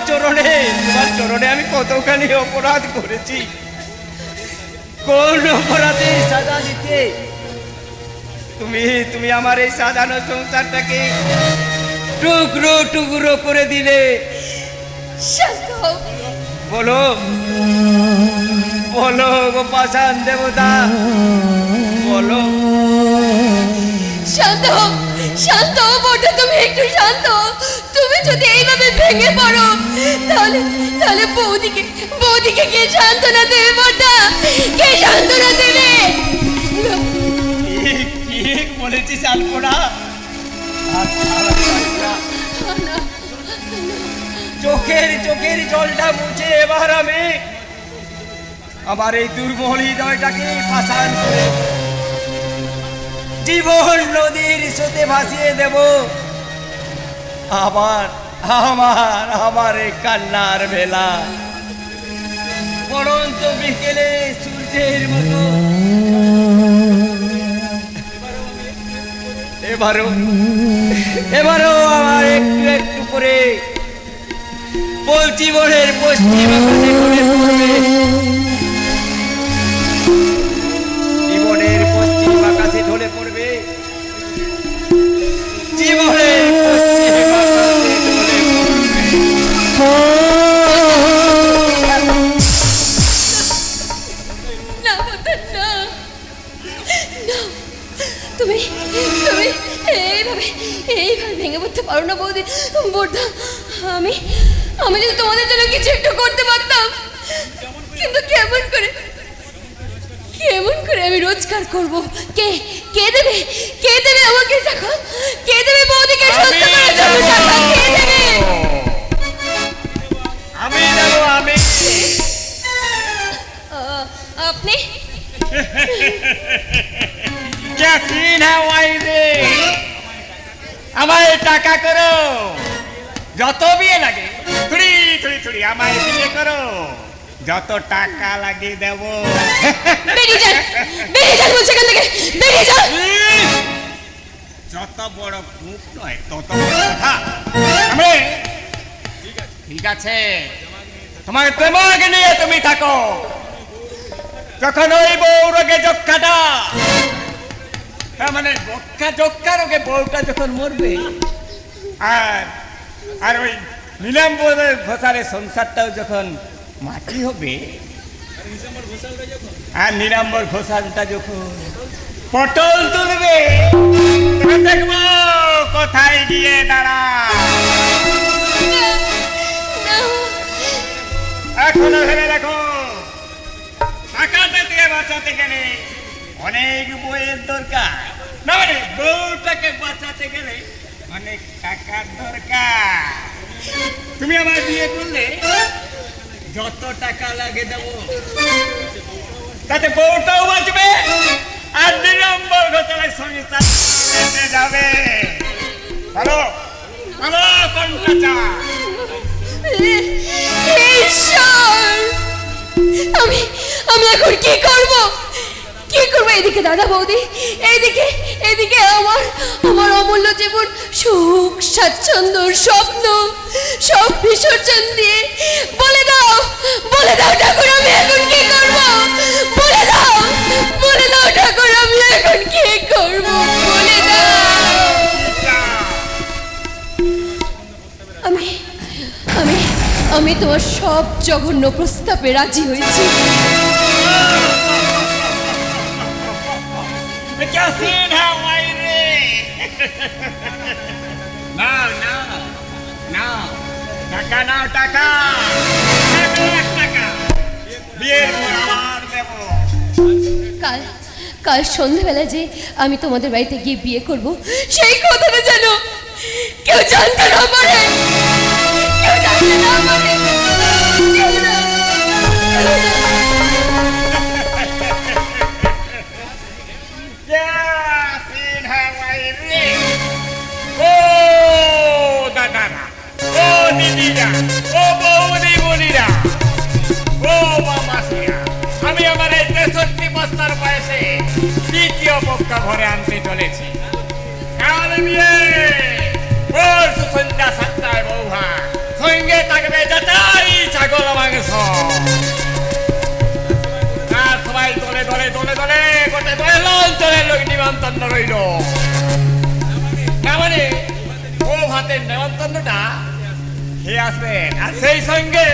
চরণে আমি কতখানি অপরাধ করেছি। কোন অপরাধে সাজা দিতে তুমি আমার এই সাজানো সংসারটাকে টুকরো টুকরো করে দিলে। বলো বলো গো পাষাণ দেবতা, বলো। শান্ত হও, শান্ত হও বটে, তুমি একটু শান্ত হও। তুমি যদি এইভাবে ভেঙে পড়ো তাহলে বৌদিকে কে সান্ত্বনা দেবে বটা? কে সান্ত্বনা দেবে? বলেছিস আলপনা চোখের জলটা মুছে এবার আমি আমার এই দুর্বল হৃদয়টাকে পাষাণ করে জীবন নদীর স্রোতে ভাসিয়ে দেব। আবার আমার এই কান্নার বেলা পড়ন্ত বিকেলে সূর্যের মতো এবারও আমার একটু একটু করে জীবনের পশ্চিম আকাশে ঢলে পড়বে, জীবনের পশ্চিম আকাশে ঢলে পড়বে, জীবনের পশ্চিম আকাশে ঢলে না মদন, না না, তুমি তুমি এইভাবে ভেঙে পড়তে পারো না বৌদি। বর্দা, আমি যদি তোমাদের জন্য কিছু একটু করতে পারতাম, কিন্তু কেমন করে আমি রোজগার করব? কে দেবে আমাকে টাকা? কে দেবে বৌদিকে সুস্থ করার জন্য টাকা? কে দেবে? আমি দেবো। আমি আপনি? আমায় টাকা করো, যত বিয়ে লাগে থুড়ি আমায় বিয়ে করো, যত টাকা লাগে দেব। বেরিয়ে যান বলছে, এখান থেকে বেরিয়ে যান। যত বড় মুখ নয় তত বড় কথা। ঠিক আছে, তোমার প্রেমকে নিয়ে তুমি থাকো। যখন ওই বউ রোগে যক্ষাটা, মানে যক্ষা রোগে বউটা যখন মরবে, আর ওই নীলাম্বরের ঘোষারের সংসারটাও যখন মাটি হবে, আর নীলাম্বর ঘোষালটা যখন পটল তুলবে, দেখবো কোথায় গিয়ে দাঁড়া। এখনো ভেবে দেখো, টাকাটা দিয়ে বাঁচাতে গেলে অনেক বইয়ের দরকার, না মানে বউটাকে বাঁচাতে গেলে অনেক টাকার দরকার। তুমি আমার বিয়ে করলে যত টাকা লাগে দেবো, তাতে বউটাও বাঁচবে আর 2 নম্বর ঘোষালের সঙ্গে যাবে। ভালো কোনটা চা? আমি এখন কি করব? এদিকে দাদা বৌদি, এদিকে আমার অমূল্য জীবন, সুখ স্বাচ্ছন্দ্য স্বপ্ন সব বিসর্জন দিয়ে। বলে দাও ঠাকুর, আমি এখন কি করব? বলে দাও ঠাকুর, আমি এখন কি করব? বলে দাও। আমি তোমার সব জঘন্য প্রস্তাবে রাজি হয়েছি। টাকা কাল সন্ধ্যাবেলা যে আমি তোমাদের বাড়িতে গিয়ে বিয়ে করব, সেই কথাটা যেন কেউ জানতে না পারে। আমি আমার এই 63 বছর বয়সে দ্বিতীয় পক্ষ ঘরে আনতে চলেছি। সন্ধ্যা 7টায় বৌভা সঙ্গে থাকবে যাচাই ছাগল মাংস। সবাই দলে গোটে অঞ্চলের লোক নিমন্ত্রণ রইল। না মানে বৌভাতের নিমন্ত্রণটা খেয়ে আসবেন, আর সেই সঙ্গে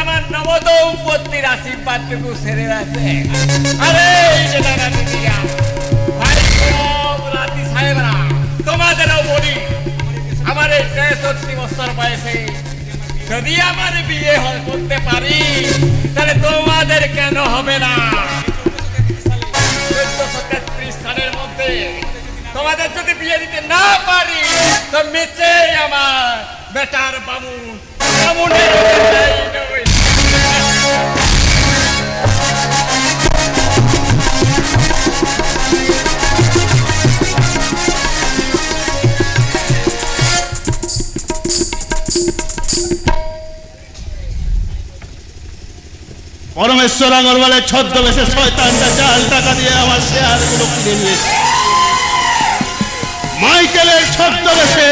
আমার নবদম্পতির আশীর্বাদটুকু সেরে রাখবেন। আরে দাদা দিদিরা, ভাই রাতি সাহেবরা, তোমাদেরও বলি, আমার এই 63 বছর বয়সে যদি আমার বিয়ে করতে পারি, তাহলে তোমাদের কেন হবে না? 1433 সালের মধ্যে তোমার তোমাদের যদি বিয়ে দিতে না পারি তো মিছে আমার বেটার বামুন বামুনের নই। পরমেশ্বর আগরওয়ালের ছদ্মবেশে শয়তানটা জাল টাকা দিয়ে আমার শেয়ারগুলো কিনে নিয়েছে। মাইকেলের ছদ্মবেশে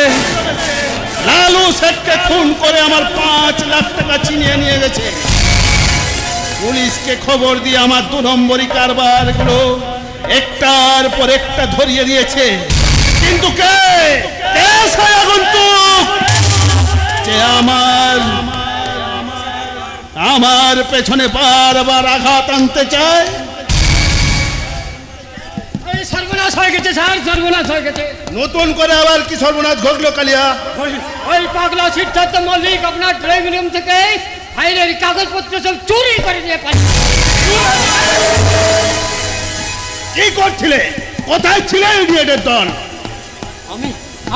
লালু শেঠকে খুন করে আমার 5 লাখ টাকা ছিনিয়ে নিয়ে গেছে। পুলিশকে খবর দিয়ে আমার 2 নম্বরি কারবারগুলো একটার পর একটা ধরিয়ে দিয়েছে। কিন্তু কে আগন্তুক যে আমার পেছনে বারবার আঘাত আনতে চায়? সর্বনাশ হয়ে গেছে স্যার, সর্বনাশ হয়ে গেছে। নতুন করে আবার কি সর্বনাশ ঘটলো কালিয়া? ওই পাগলা সিদ্ধার্থ মল্লিক আপনার ড্রয়িং রুম থেকে ফাইলের কাগজপত্র সব চুরি করে নিয়ে পালিয়েছে। কি করছিলে? কোথায় ছিলে ইডিয়েটের দল?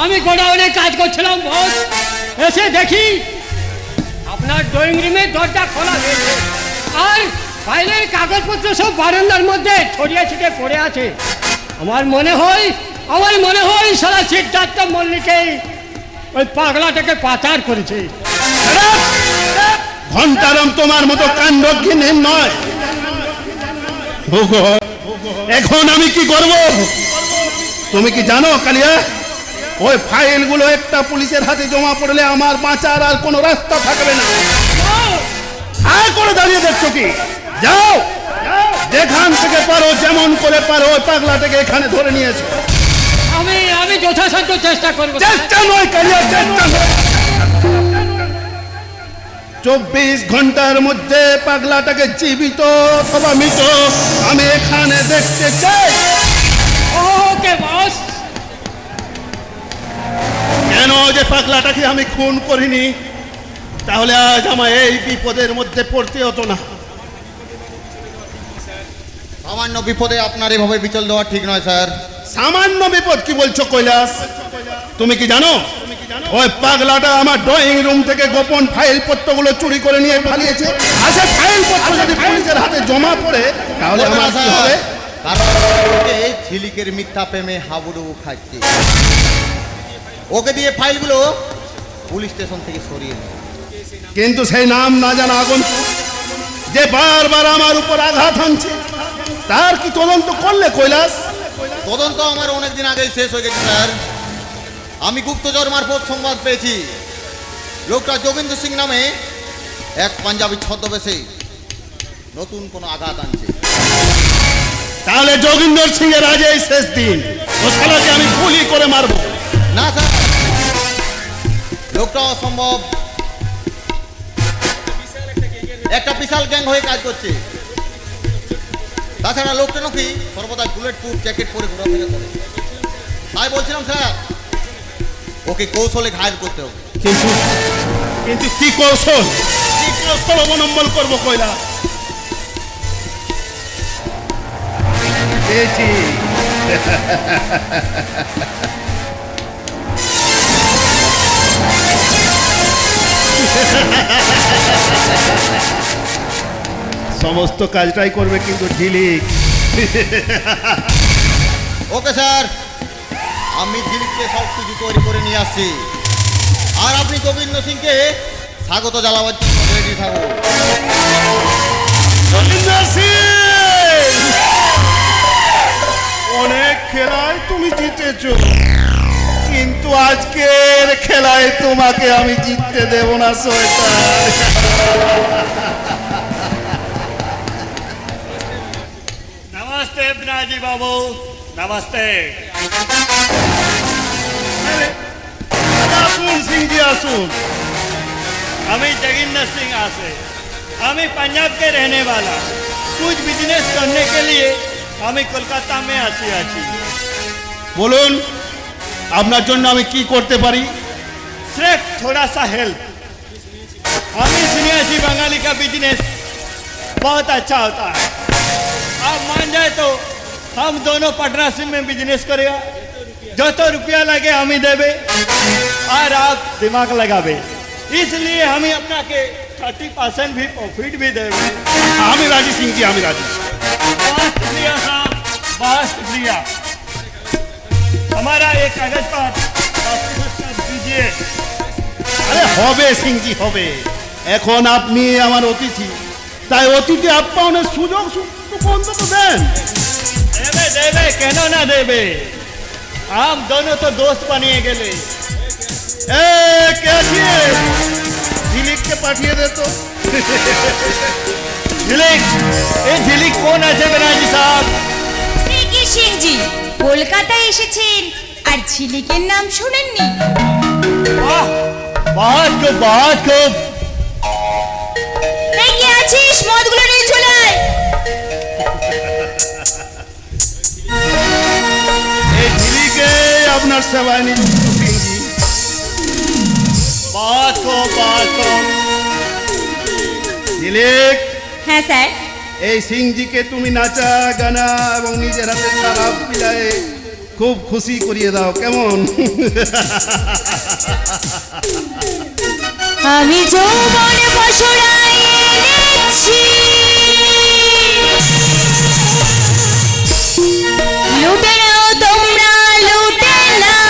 আমি গোডাউনে কাজ করছিলাম বস। এসে দেখি আপনার ড্রয়িং রুমে দরজা খোলা হয়েছে আর ফাইলের কাগজপত্র সব বারান্দার মধ্যে ছড়িয়ে ছিটে পড়ে আছে। আমার মনে হয় সারা সিদ্ধার্থ মল্লিকেই ওই পাগলাটাকে পাচার করেছে। ঘন্টারাম তোমার মতো কাণ্ডজ্ঞানহীন নয়। এখন আমি কি করব? তুমি কি জানো কালিয়া, ওই ফাইলগুলো একটা পুলিশের হাতে জমা পড়লে আমার বাঁচার আর কোনো রাস্তা থাকবে না। আর করে দাঁড়িয়ে দেখছো কি? যাও, যেখান থেকে পারো যেমন করে পারো ওই পাগলাটাকে এখানে ধরে নিয়েছো। আমি যথাসাধ্য চেষ্টা করবো। চেষ্টা নয় কালিয়া, চেষ্টা নয়। 24 ঘন্টার মধ্যে পাগলাটাকে জীবিত অথবা মৃত আমি এখানে দেখতে চাই। ওকে বস। কেন যে পাগলাটাকে আমি খুন করিনি, তাহলে আজ আমার এই বিপদের মধ্যে পড়তে হতো না। সামান্য বিপদে আপনার এভাবে বিচল দেওয়া ঠিক নয় স্যার। সামান্য বিপদ কি বলছো কৈলাস? তুমি কি জানো ওই পাগলাটা আমার ড্রয়িং রুম থেকে গোপন ফাইল পত্রগুলো চুরি করে নিয়ে পালিয়েছে? আচ্ছা, ফাইল পত্র যদি পুলিশের হাতে জমা পড়ে তাহলে আমার কি হবে? কারণ ওকে ঝিলিকের মিথ্যা প্রেমে হাবুডুবু খাচ্ছে। ওকে দিয়ে ফাইলগুলো পুলিশ স্টেশন থেকে সরিয়ে নেয়। কিন্তু সেই নাম না জানা আগন্তুক যে বারবার আমার উপর আঘাত হানছে, তার কি তদন্ত করলে কৈলাস? তদন্ত আমার অনেকদিন আগেই শেষ হয়ে গেছে স্যার। আমি গুপ্তচর মারফত সংবাদ পেয়েছি লোকটা যোগেন্দ্র সিং নামে এক পাঞ্জাবি ছদ্মবেশে নতুন কোনো আঘাত আনছে। তাহলে যোগেন্দ্র সিং এর আজ এই শেষ দিন। ও শালাকে আমি গুলি করে মারবো। না স্যার, লোকটা অসম্ভব একটা বিশাল গ্যাং হয়ে কাজ করছে। তাছাড়া লোকটা নাকি সর্বদা বুলেট প্রুফ জ্যাকেট পরে ঘোরাফেরা করে। তাই বলছিলাম স্যার, ওকে কৌশলে ঘায়ল করতে হবে। কিন্তু কি কৌশল অবলম্বন করবো কৈলাস? পেয়েছি। সমস্ত কাজটাই করবে কিন্তু ঝিলিক। ওকে স্যার, আমি ঝিলিককে সব কিছু তৈরি করে নিয়ে আসছি। আর আপনি গোবিন্দ সিংকে স্বাগত জানাবার জন্য রেডি থাকুন। অনেক খেলায় তুমি জিতেছো, কিন্তু আজকের খেলায় তোমাকে আমি জিততে দেব না শয়তান। नमस्ते बिनाजी बाबू, नमस्ते। আসুন সিংজি আসুন। हमें जोगिंदर सिंह आसे, हमें पंजाब के रहने वाला। कुछ बिजनेस करने के लिए हमें कोलकाता में आसी। বলুন আপনার জন্য আমি কি করতে পারি? सिर्फ थोड़ा सा हेल्प। हमें सुनिया जी बंगाली का बिजनेस बहुत अच्छा होता है। आप मान जाए तो हम दोनों पार्टनरशिप में बिजनेस करेगा। যত रुपया लगे हमें देवे और आप दिमाग लगावे इसलिए हमें अपना के 30% भी प्रॉफिट भी देवे আমি রাজি সিংজি, আমি রাজি। बहुत शुक्रिया साहब, बहुत शुक्रिया। हमारा एक कागज पर दस्तखत कर दीजिए। আরে হবে সিংজি, হবে। এখন আপনি আমার অতিথি, তাই অতিথি আপ্যায়নের সুযোগ অন্তত দেন। देवे देवे केनो ना देवे, हम दोनों तो दोस्त बनिए गेले। এ কে আছে? ঝিলিককে পাঠিয়ে দে তো। झिलिक, ये झिलिक कौन আছে বেনাজি সাহেব? সে কি সিংজি কলকাতায় এসেছেন আর ঝিলিকের নাম শুনেননি? वाह, बहुत खूब, बहुत खूब। এই কি আছিস, মদগুলো নিয়ে চলে আয়। এই ঝিলিকে আপনার সেবায় নিযুক্ত সিংজি। बहुत खूब, बहुत खूब। ঝিলিক, হ্যাঁ স্যার। এই সিংজিকে তুমি নাচা গানা এবং নিজের হাতে শরাব পিলায় খুব খুশি করিয়ে দাও, কেমন? আমি যৌবনে বসরায় এনেছি, লুটে নাও তোমরা, লুটে নাও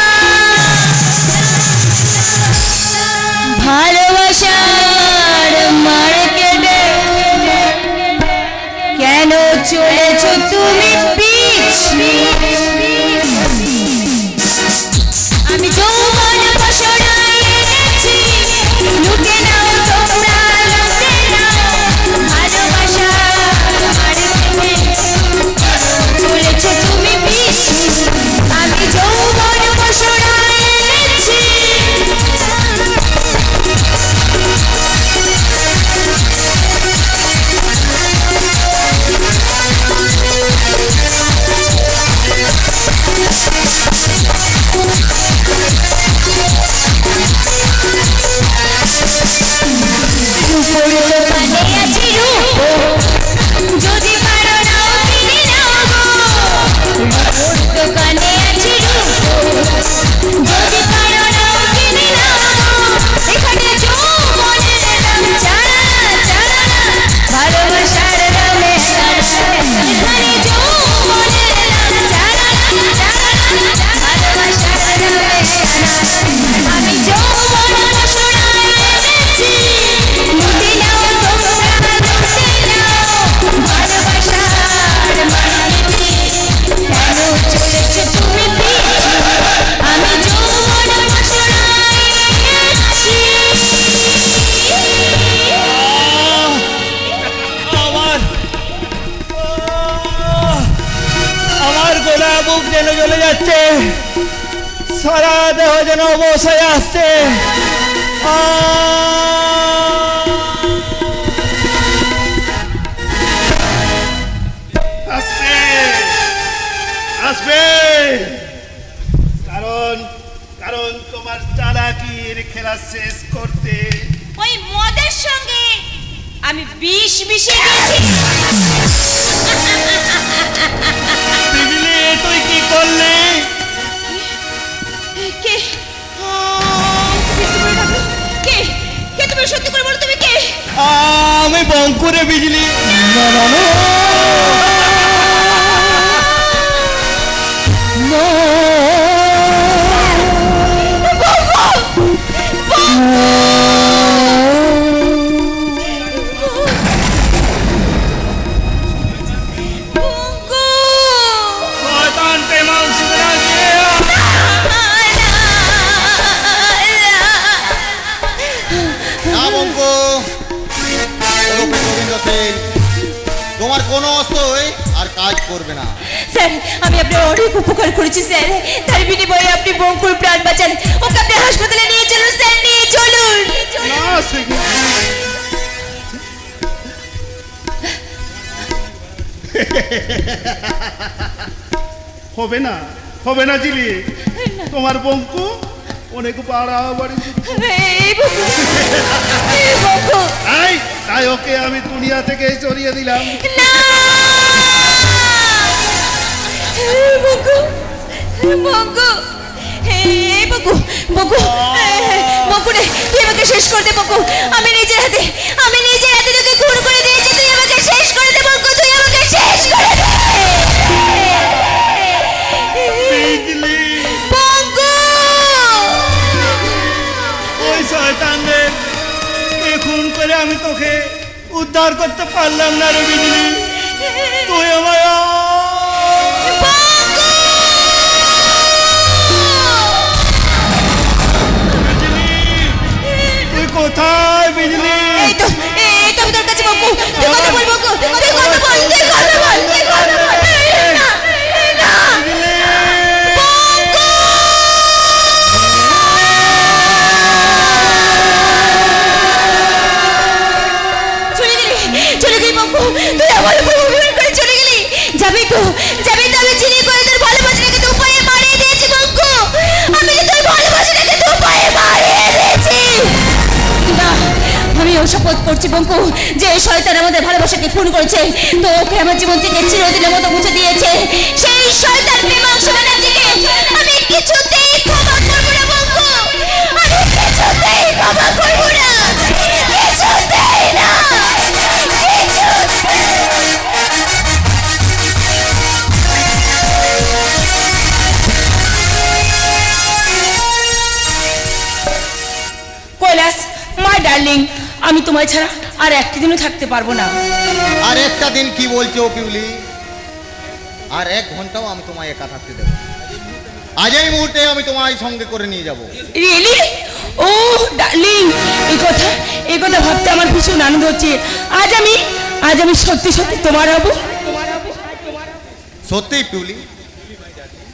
ভালোবাসার মার্কেটে। কেন চলেছ তুমি পিছু? আমি যৌবনে বসরায় এনেছি, লুটে নাও তোমরা, লুটে নাও ভালোবাসার মার্কেটে। চলেছ তুমি পিছু, আমি যৌবনে বসরায় এনেছি। রূপোর দোকানে আছে রূপ, যদি পারো নাও কিনে নাও গো। রূপোর দোকানে আছে রূপ, যদি পারো নাও কিনে নাও গো। এখানে যৌবনের দাম ছাড়া ছাড়া না, ভালোবাসার দামে এখানে যৌবনের দাম ছাড়া ছাড়া না, ভালোবাসার দামে আমি যৌবন বসরায় এনেছি, লুটে নাও তোমরা, লুটে নাও ভালোবাসার মার্কেটে। কেন চলেছ তুমি পিছু? আমি যৌবন বসরায় এনেছি। আমার আমার গোলা বুক যেন জ্বলে যাচ্ছে, সারা দেহ যেন অবশ হয়ে আসছে। আসবে, আসবে, কারণ কারণ তোমার চালাকির খেলা শেষ করতে ওই মদের সঙ্গে আমি বিষ মিশিয়ে দিয়েছি। বিজলি, তুই কি করলি? কে? কে? কে তুমি? সত্যি করে বলো, তুমি কে? আমি বঙ্কুরে বিজলি। বঙ্কু! শয়তান পেমাল সুদরাজে। না বঙ্কু, ওরফে গোবিন্দ সিং, তোমার কোনো অস্ত্রই আর কাজ করবে না। স্যার, আমি আপনার অনেক উপকার করেছি স্যার, তার বিনিময়ে আপনি বঙ্কুর প্রাণ বাঁচান। ওকে আপনি হাসপাতালে নিয়ে চলুন স্যার, নিয়ে চলুন। না সিংজি, হবে না, হবে না ঝিলি, তোমার বঙ্কু অনেক বাড়াবাড়ি এই বঙ্কু, এই বঙ্কু। তাই তাই ওকে আমি দুনিয়া থেকে সরিয়ে দিলাম। না! এই বঙ্কু, বঙ্কু এই বঙ্কু বঙ্কু বঙ্কু রে তুই আমাকে শেষ করে দে বঙ্কু আমি নিজের হাতে তোকে খুন করে দিয়েছি তুই আমাকে শেষ করে দে বঙ্কু তুই আমাকে শেষ করে দে বিজলি বঙ্কু ওই শয়তানদের খুন করে আমি তোকে উদ্ধার করতে পারলাম না রে বিজলি। তুই আমায় তুই কোথায় বিজলি? এই তো আমি তোর কাছে বঙ্কু তুই কথা বল বঙ্কু তুই কথা বল তুই কথা বল তুই কথা বল না না চলে গেলি বঙ্কু তুই আমার উপর অভিমান করে চলে গেলি যাবি তো আমি চিনি করে তোর ভালোবাসাটাকে তো উপায়ে মারিয়ে দিয়েছি বঙ্কু আমি তোর ভালোবাসাটাকে তো উপায়ে মারিয়ে দিয়েছি না আমি শপথ করছি বঙ্কু যে এই শয়তান আমাদের ভালোবাসাকে খুন করেছে তো ওকে আমার জীবন থেকে চিরদিনের মতো মুছে দিয়েছে সেই শয়তান মীমাংসা ব্যানার্জিকে আমি কিছুতেই ক্ষমা করবো না বঙ্কু আমি কিছুতেই ক্ষমা করবো না কিছুতেই না কৈলাস মাই ডার্লিং আমি তোমায় ছাড়া আর একটা দিনও থাকতে পারবো না আর একটা দিন কি বলছো পিউলি? আর 1 ঘন্টাও আমি তোমায় একা থাকতে দেবো। আজ এই মুহূর্তে আমি তোমায় সঙ্গে করে নিয়ে যাব। রিয়েলি ও ডার্লিং এই কথা ভাবতে আমার ভীষণ আনন্দ হচ্ছে আজ আমি সত্যি সত্যি তোমার হব সত্যি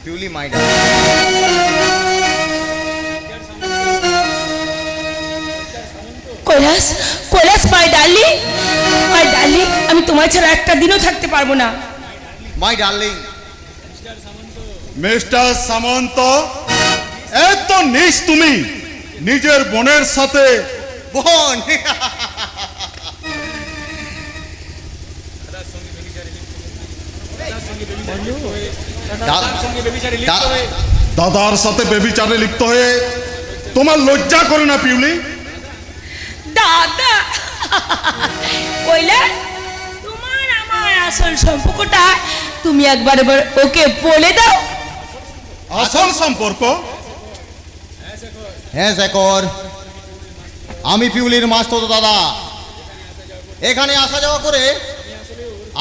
পিউলি মাই কৈলাস মাই ডার্লিং আমি তোমার ছাড়া একটা দিনও থাকতে পারবো না মাই ডার্লিং। মিস্টার সামন্ত এত নিস তুমি নিজের বোনের সাথে বোন দাদার সাথে বেবিচারে লিপ্ত হয়ে তোমার লজ্জা করে না পিউলি? দাদা কৈলাস তোমার আমার আসল সম্পর্কটা তুমি একবার ওকে বলে দাও আসল সম্পর্ক? হ্যাঁ শেখর আমি পিউলির মাস্তুতো দাদা। এখানে আসা যাওয়া করে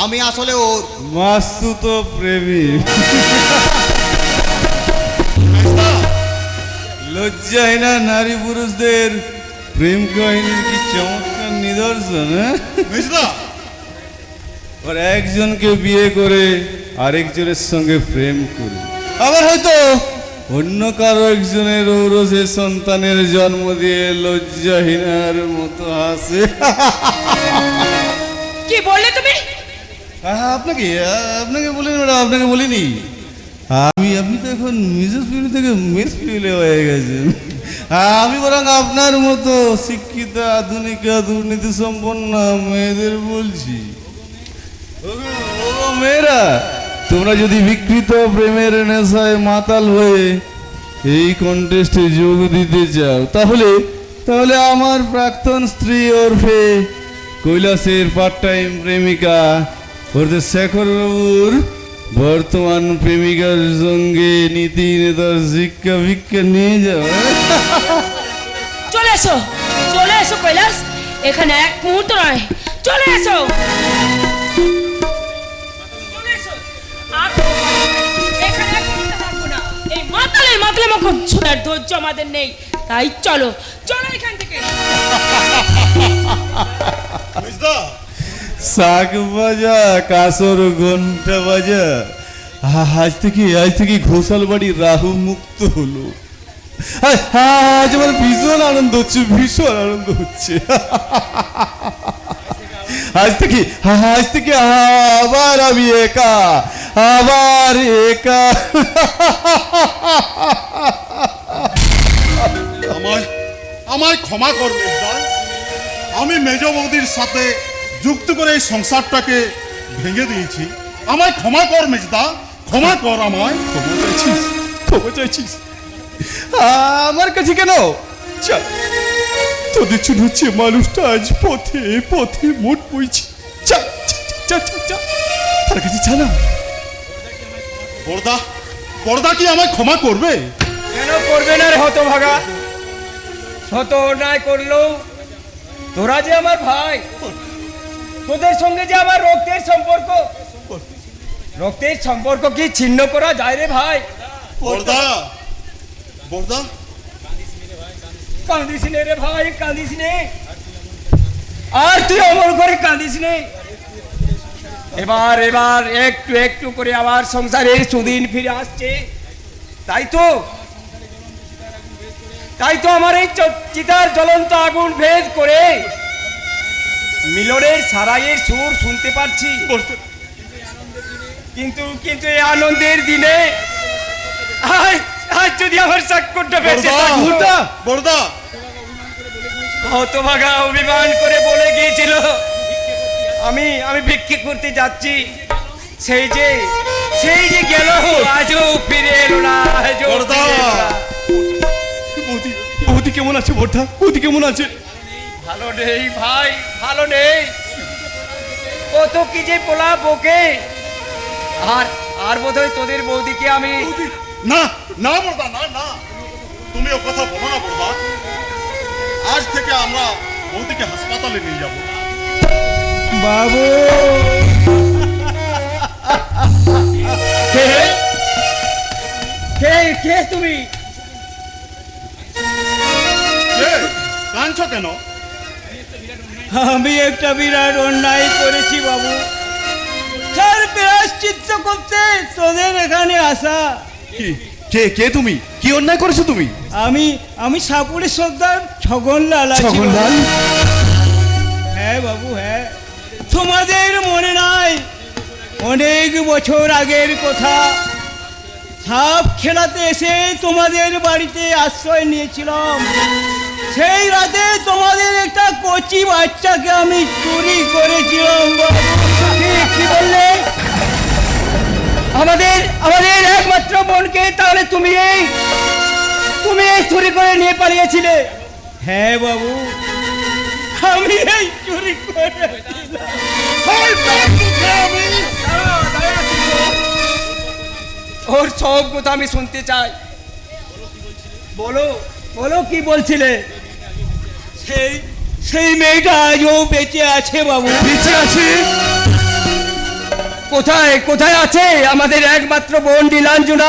আমি আসলে ওর মাস্তুতো প্রেমী। লজ্জাহীনা নারী পুরুষদের প্রেম কাহিনীর কি চমৎকার নিদর্শন। আর একজনকে বিয়ে করে আরেকজনের সঙ্গে প্রেম করে আবার হয়তো অন্য কারো একজনের ঔরসে সন্তানের জন্ম দিয়ে লজ্জাহীনার মতো হাসে। কি বললে তুমি? আপনাকে বলিনি ম্যাডাম, আপনাকে বলিনি। আপনি তো এখন মিসেস পিউলি থেকে মিস পিউলি হয়ে গেছেন। আমি বরং আপনার মতো শিক্ষিত আধুনিকা দুর্নীতি সম্পন্ন মেয়েদের বলছি, ওগো মেয়েরা, তোমরা যদি বিকৃত প্রেমের নেশায় মাতাল হয়ে এই কন্টেস্টে যোগ দিতে চাও তাহলে আমার প্রাক্তন স্ত্রী ওরফে কৈলাসের পার্ট টাইম প্রেমিকা ওরদের শেখর বাবুর বর্তমান প্রেমিকার সঙ্গে নীতি নেতার শিক্ষা ভিক্ষা নিয়ে যাও। চলে এসো কৈলাস, এখানে এক মুহূর্ত নয়, চলে এসো। এখানে এক মুহূর্ত থাকবো না। এই মাতালে মখন শোনার ধৈর্য আমাদের নেই, তাই চলো এখান থেকে। শাক বাজা কাসর ঘন্টা বাজা, আজ থেকে ঘোষাল বাড়ি রাহু মুক্ত হলো। আজ আমার ভীষণ আনন্দ হচ্ছে। আজ থেকে আবার আমি একা। আমায় ক্ষমা করবে, আমি মেজ বৌদির সাথে যুক্ত করে এই সংসারটাকে ভেঙে দিয়েছি। আমায় ক্ষমা কর মেজদা, ক্ষমা কর আমায়। ক্ষমা চাইছিস আমার কাছে কেন? চল, তোদের জন্য হচ্ছে মানুষটা আজ পথে পথে মোট বইছে। চল চল চল চল, তার কাছে চল না। বড়দা, বড়দা কি আমায় ক্ষমা করবে? কেন করবে না রে হতভাগা? শত অন্যায় করলো, তোরা যে আমার ভাই, তোদের সঙ্গে যে আমার রক্তের সম্পর্ক, রক্তের সম্পর্ক কি ছিন্ন করা যায় রে ভাই? বড়দা, বড়দা, কাঁদিস নে রে ভাই, কাঁদিস নে, আর তুই অমর করে কাঁদিস নে। এবার এবার একটু একটু করে আমার সংসারের সুদিন ফিরে আসছে। তাই তো আমার এই চিতার জ্বলন্ত আগুন ভেদ করে মিলনের সারাইয়ের সুর শুনতে পাচ্ছি। কিন্তু কিন্তু এই আনন্দের দিনে আজ যদি আমার চাকরটা বেঁচে থাকতো। বড়দা, হতভাগা অভিমান করে বলে গিয়েছিল আমি ভিক্ষে করতে যাচ্ছি, সেই যে গেল, আজও ফিরে এলো না। বৌদি কেমন আছে? বর্ধা, বৌদি কেমন আছে? ভালো নেই ভাই, ভালো নেই। কত কি যে পোলা বকে, আর বোধহয় তোদের বৌদিকে আমি না না বড়দা, না না, তুমি ও কথা বলো না বড়দা। আজ থেকে আমরা বৌদিকে হাসপাতালে নিয়ে যাব। বাবু কে তুমি? কাঁদছো কেন? আমি একটা বিরাট অন্যায় করেছি বাবু, তার প্রায়শ্চিত্ত করতে তোদের এখানে আসা। কে কে তুমি? কি অন্যায় করেছো তুমি? আমি সাপুরের সর্দার ছগনলাল আছি। ছগনলাল? হ্যাঁ বাবু, হ্যাঁ। তোমাদের মনে নাই অনেক বছর আগের কথা, সাপ খেলাতে এসে তোমাদের বাড়িতে আশ্রয় নিয়েছিলাম। সেই রাতে তোমাদের একটা কচি বাচ্চাকে আমি চুরি করেছিলাম। কি বললে? আমাদের একমাত্র বোনকে তাহলে তুমি এই চুরি করে নিয়ে পালিয়েছিলে? হ্যাঁ বাবু, আমি এই চুরি করে। ওর সব কথা আমি শুনতে চাই। বলো বলো, কি বলছিলে? সেই মেয়েটা আজও বেঁচে আছে বাবু। বেঁচে আছে? কোথায় কোথায় আছে আমাদের একমাত্র বোন নীলাঞ্জনা?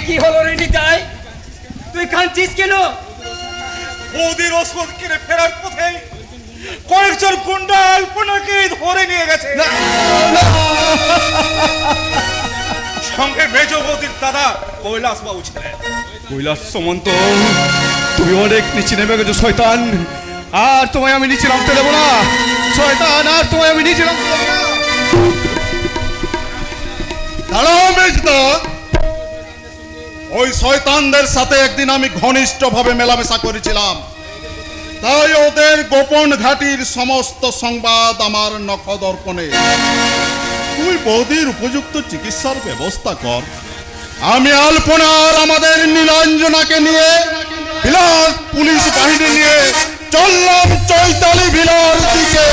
কি হলো রে নিতাই, তুই কাঁদছিস কেন? বৌদির ওষুধ কিনে ফেরার পথে কয়েকজন গুন্ডা আলপনাকে ধরে নিয়ে গেছে। সঙ্গে মেজ বৌদির দাদা কৈলাস বাবু ছিলেন। কৈলাস সমন্ত, তুমি অনেক নিচে নেমে গেছো শয়তান, আর তোমায় আমি নিচে নামতে দেবো না। শয়তান, আর তোমায় আমি নিচে নামতে দেবো না। দাঁড়াও মেজদা, ওই শয়তানদের সাথে একদিন আমি ঘনিষ্ঠভাবে মেলামেশা করেছিলাম, তাই ওদের গোপন ঘাটির সমস্ত সংবাদ আমার নখদর্পণে। তুই বৌদির উপযুক্ত চিকিৎসার ব্যবস্থা কর। আমি আলপনার আমাদের নীলাঞ্জনাকে নিয়ে বিলাস পুলিশ বাহিনী নিয়ে চললাম চৈতালি ভিলার দিকে।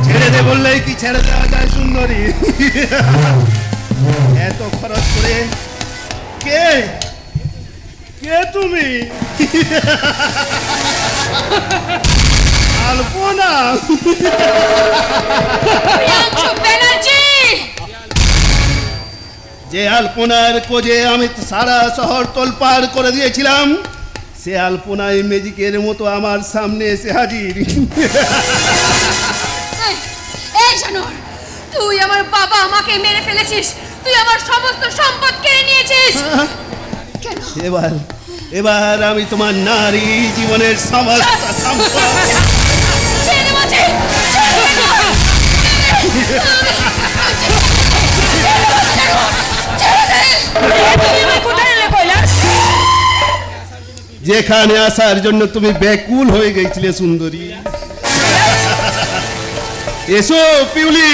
ছেড়ে দে বললেই কি ছেড়ে দেওয়া যায় সুন্দরী? এত খরচ করে কে কে তুমি? আলপনা? প্রিয়াংশু ব্যানার্জি! যে আলপনার খোঁজে আমি সারা শহর তোলপাড় করে দিয়েছিলাম, সে আলপনায় ম্যাজিকের মতো আমার সামনে এসে হাজির। এই জানোয়ার, তুই আমার বাবা আমাকে মেরে ফেলেছিস, তুই আমার সমস্ত সম্পদ কেড়ে নিয়েছিস। কেন? এবার আমি তোমার নারী জীবনের সমস্ত সম্পদ ছেড়ে দে বলছি, ছেড়ে দে। ছেড়ে দে। তুমি আমায় কোথায় এলে কৈলাস? যেখানে আসার জন্য তুমি ব্যাকুল হয়ে গেছিলে সুন্দরী। এসো পিউলি,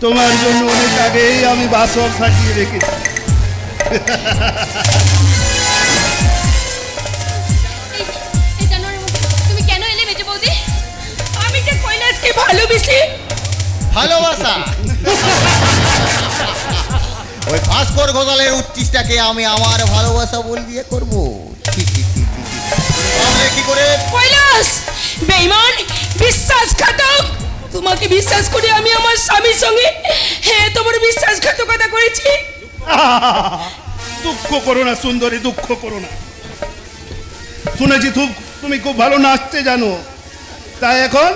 তোমার জন্য অনেক আগেই আমি বাসর সাজিয়ে রেখেছি। এই জানোয়ারের মতো তুমি কেন এলে মেজে বৌদি? আমি যে কৈলাসকে ভালোবেসে ভালোবাসা ওই ভাস্কর ঘোষালের উচ্চিষ্টাকে আমি আমার ভালোবাসা বল দিয়ে করবো? তাহলে কি করে? কৈলাস বেঈমান, বিশ্বাসঘাতক! তোমাকে বিশ্বাস করে আমি আমার স্বামীর সঙ্গে তোমার বিশ্বাসঘাতকতা করেছি। দুঃখ করো না সুন্দরী, দুঃখ করো না। শুনেছি তুমি খুব ভালো নাচতে জানো, তাই এখন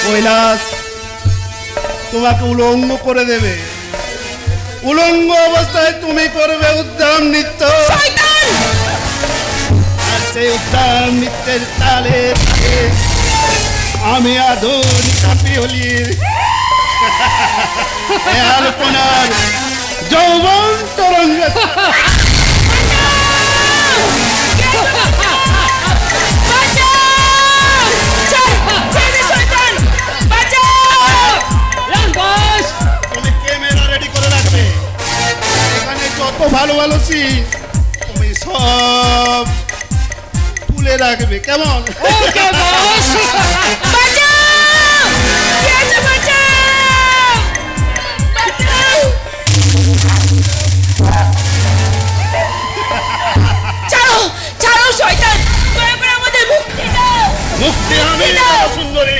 কৈলাস তোমাকে উলঙ্গ করে দেবে। উলঙ্গ অবস্থায় তুমি করবে উদ্দাম নৃত্য। আর সেই উদ্দাম নৃত্যের তালে তালে আমি আধুনিক পিওলির আলপনার যৌবন তরঙ্গ। তুমি ক্যামেরা রেডি করে রাখবে, এখানে যত ভালো ভালো সিন তুমি সব তুলে রাখবে, কেমন? মুক্তি হবে সুন্দরী।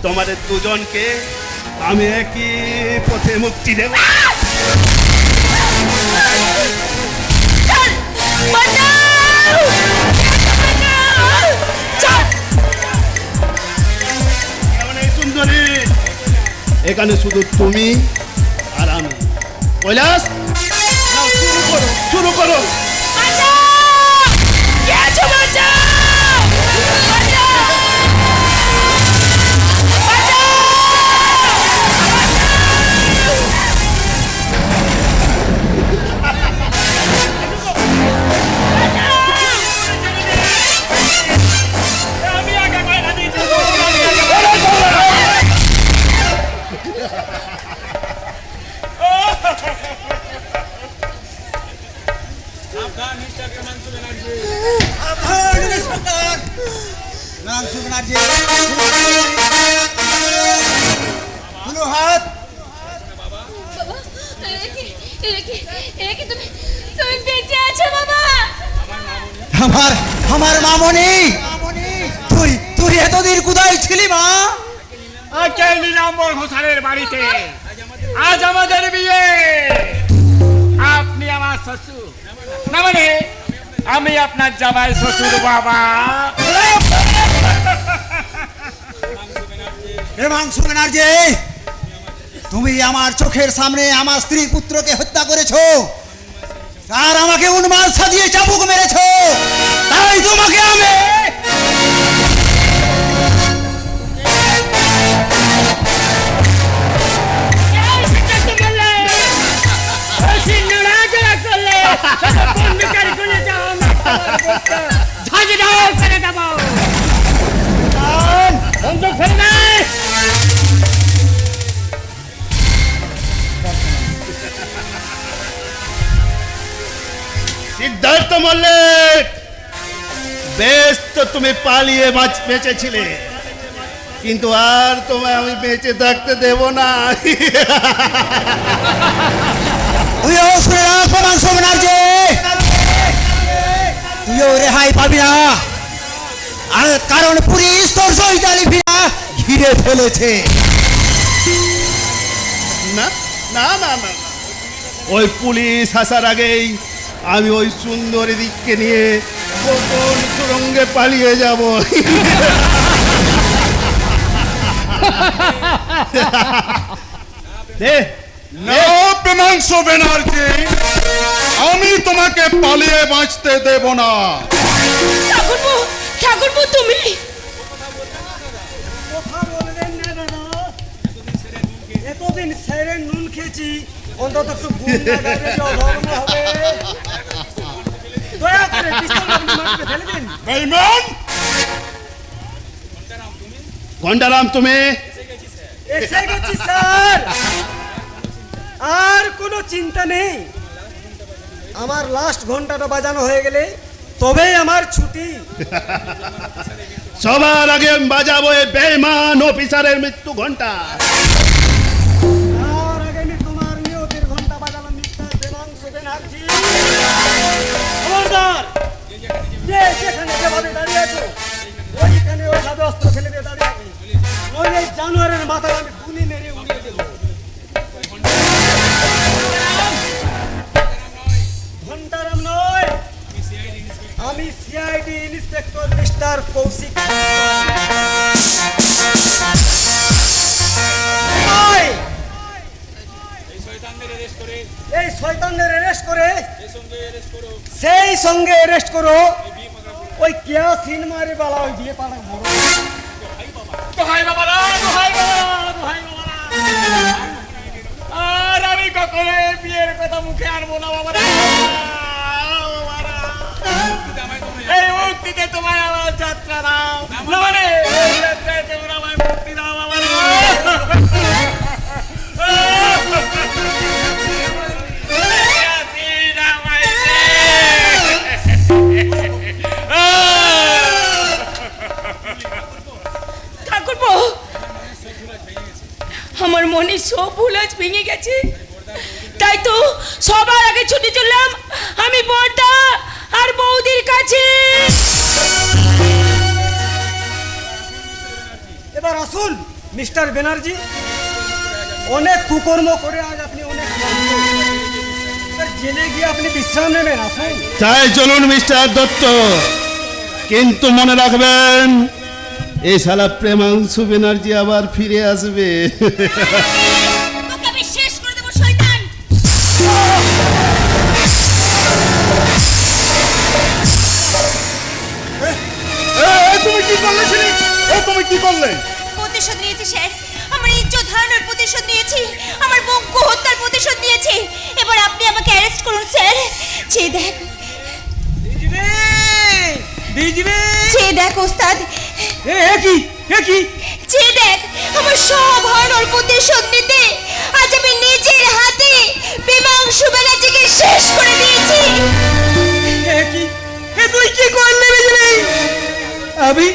তোমাদের দুজনকে আমি একই পথে মুক্তি দেব। সুন্দরী, এখানে শুধু তুমি আর আমি। কৈলাস, নাও শুরু করো, শুরু করো। আমার মামনি, তুই এতদিন কোথায় ছিলি মা? নীলাম্বর ঘোষালের বাড়িতে আজ আমাদের বিয়ে। আপনি আমার শ্বশুর, না মানে আমি আপনার জামাই শ্বশুর। বাবা হেমাংশু ব্যানার্জি, তুমি আমার চোখের সামনে আমার স্ত্রী পুত্রকে হত্যা করেছো আর আমাকে উন্মাদ সাজিয়ে চাবুক মেরেছো, তাই তোমাকে আমি সিদ্ধার্থ মল্লিক, বেশ তো তুমি পালিয়ে বেঁচেছিলে, কিন্তু আর তোমায় আমি বেঁচে থাকতে দেব না। তুইও শুনে রাখ প্রমাণ ব্যানার্জি, তুইও রেহাই পাবি না। আর কারণ পুলিশ তোর চৈতালি ভিড়া ঘিরে ফেলেছে। না না না না, ওই পুলিশ আসার আগেই আমি ওই সুন্দরী দিককে নিয়ে গোপন সুরঙ্গে পালিয়ে যাব। না প্রেমাংশু ব্যানার্জি, আমি তোমাকে পালিয়ে বাঁচতে দেব না। ঠাকুরপো, ঠাকুরপো তুমি এতদিন সেরেন নুন খেয়েছি, অন্তত একটু গুন্ডা গাড়ি অধর্ম হবে। দয়া করে পিস্তল আপনি মাটিতে ফেলে দিন। বেঈমান! ঘন্টারাম তুমি এসে গেছি স্যার, আর কোনো চিন্তা নেই। আমার লাস্ট ঘন্টাটা বাজানো হয়ে গেলে তবেই আমার ছুটি। সবার আগে বাজাবো এই বেঈমান অফিসারের মৃত্যু ঘন্টা। আর আগে আমি তোমার নিয়তির ঘন্টা বাজালাম মিস্টার প্রেমাংশু ব্যানার্জি। খবরদার, যে যেখানে যেভাবে দাঁড়িয়ে আছো ওইখানে ওইভাবে অস্ত্র ফেলে দিয়ে দাঁড়িয়ে আছি। ওই এই জানোয়ারের মাথায় আমি গুলি মেরে উড়িয়ে দেবো। ঘন্টারাম নয়, আমি সিআইডি ইন্সপেক্টর মিস্টার কৌশিক। এই শয়তানদের অ্যারেস্ট করে সেই সঙ্গে অ্যারেস্ট করো ওই কিয়া সিনেমারে বালা ওই বিয়ে পাড়া বড়। দোহাই বাবারা, দোহাই বাবারা, দোহাই বাবারা। আর আমি কখনো এই বিয়ের কথা মুখে আনবো না বাবারা। বাবারা। এই মুক্তিতে তোমায় আমার যাত্রা দাও, মানে এই যাত্রায় তোমরা আমায় মুক্তি দাও বাবারা। ঠাকুরপো, আমার মনে সব ভুল আজ ভেঙে গেছে, তাই তো সবার আগে ছুটে চললাম আমি বড়দা আর বৌদির কাছে। এবার আসুন মিস্টার ব্যানার্জি, অনেক কুকর্ম করে আজ আপনি অনেক ক্লান্ত। এবার জেলে গিয়ে আপনি বিশ্রাম নেবেন। আসুন। তাই চলুন মিস্টার দত্ত, কিন্তু মনে রাখবেন এই শালা প্রেমাংশু ব্যানার্জি আবার ফিরে আসবে। তোকে আমি শেষ করে দেবো শয়তান। তুমি কি করলে ছিলি? তুমি কি করলে? প্রতিশোধ নিয়েছি স্যার, আমার ইজ্জত হারানোর প্রতিশোধ নিয়েছি, আমার বঙ্কু হত্যার প্রতিশোধ নিয়েছি। এবার আপনি আমাকে অ্যারেস্ট করুন স্যার। চেয়ে দেখ, চেয়ে দেখ ওস্তাদ, চেয়ে দেখ আমার সব হারানোর প্রতিশোধ নিতে আজ আমি নিজের হাতে প্রেমাংশু ব্যানার্জিকে শেষ করে দিয়েছি। তুই কি করলি বিজলি? আমি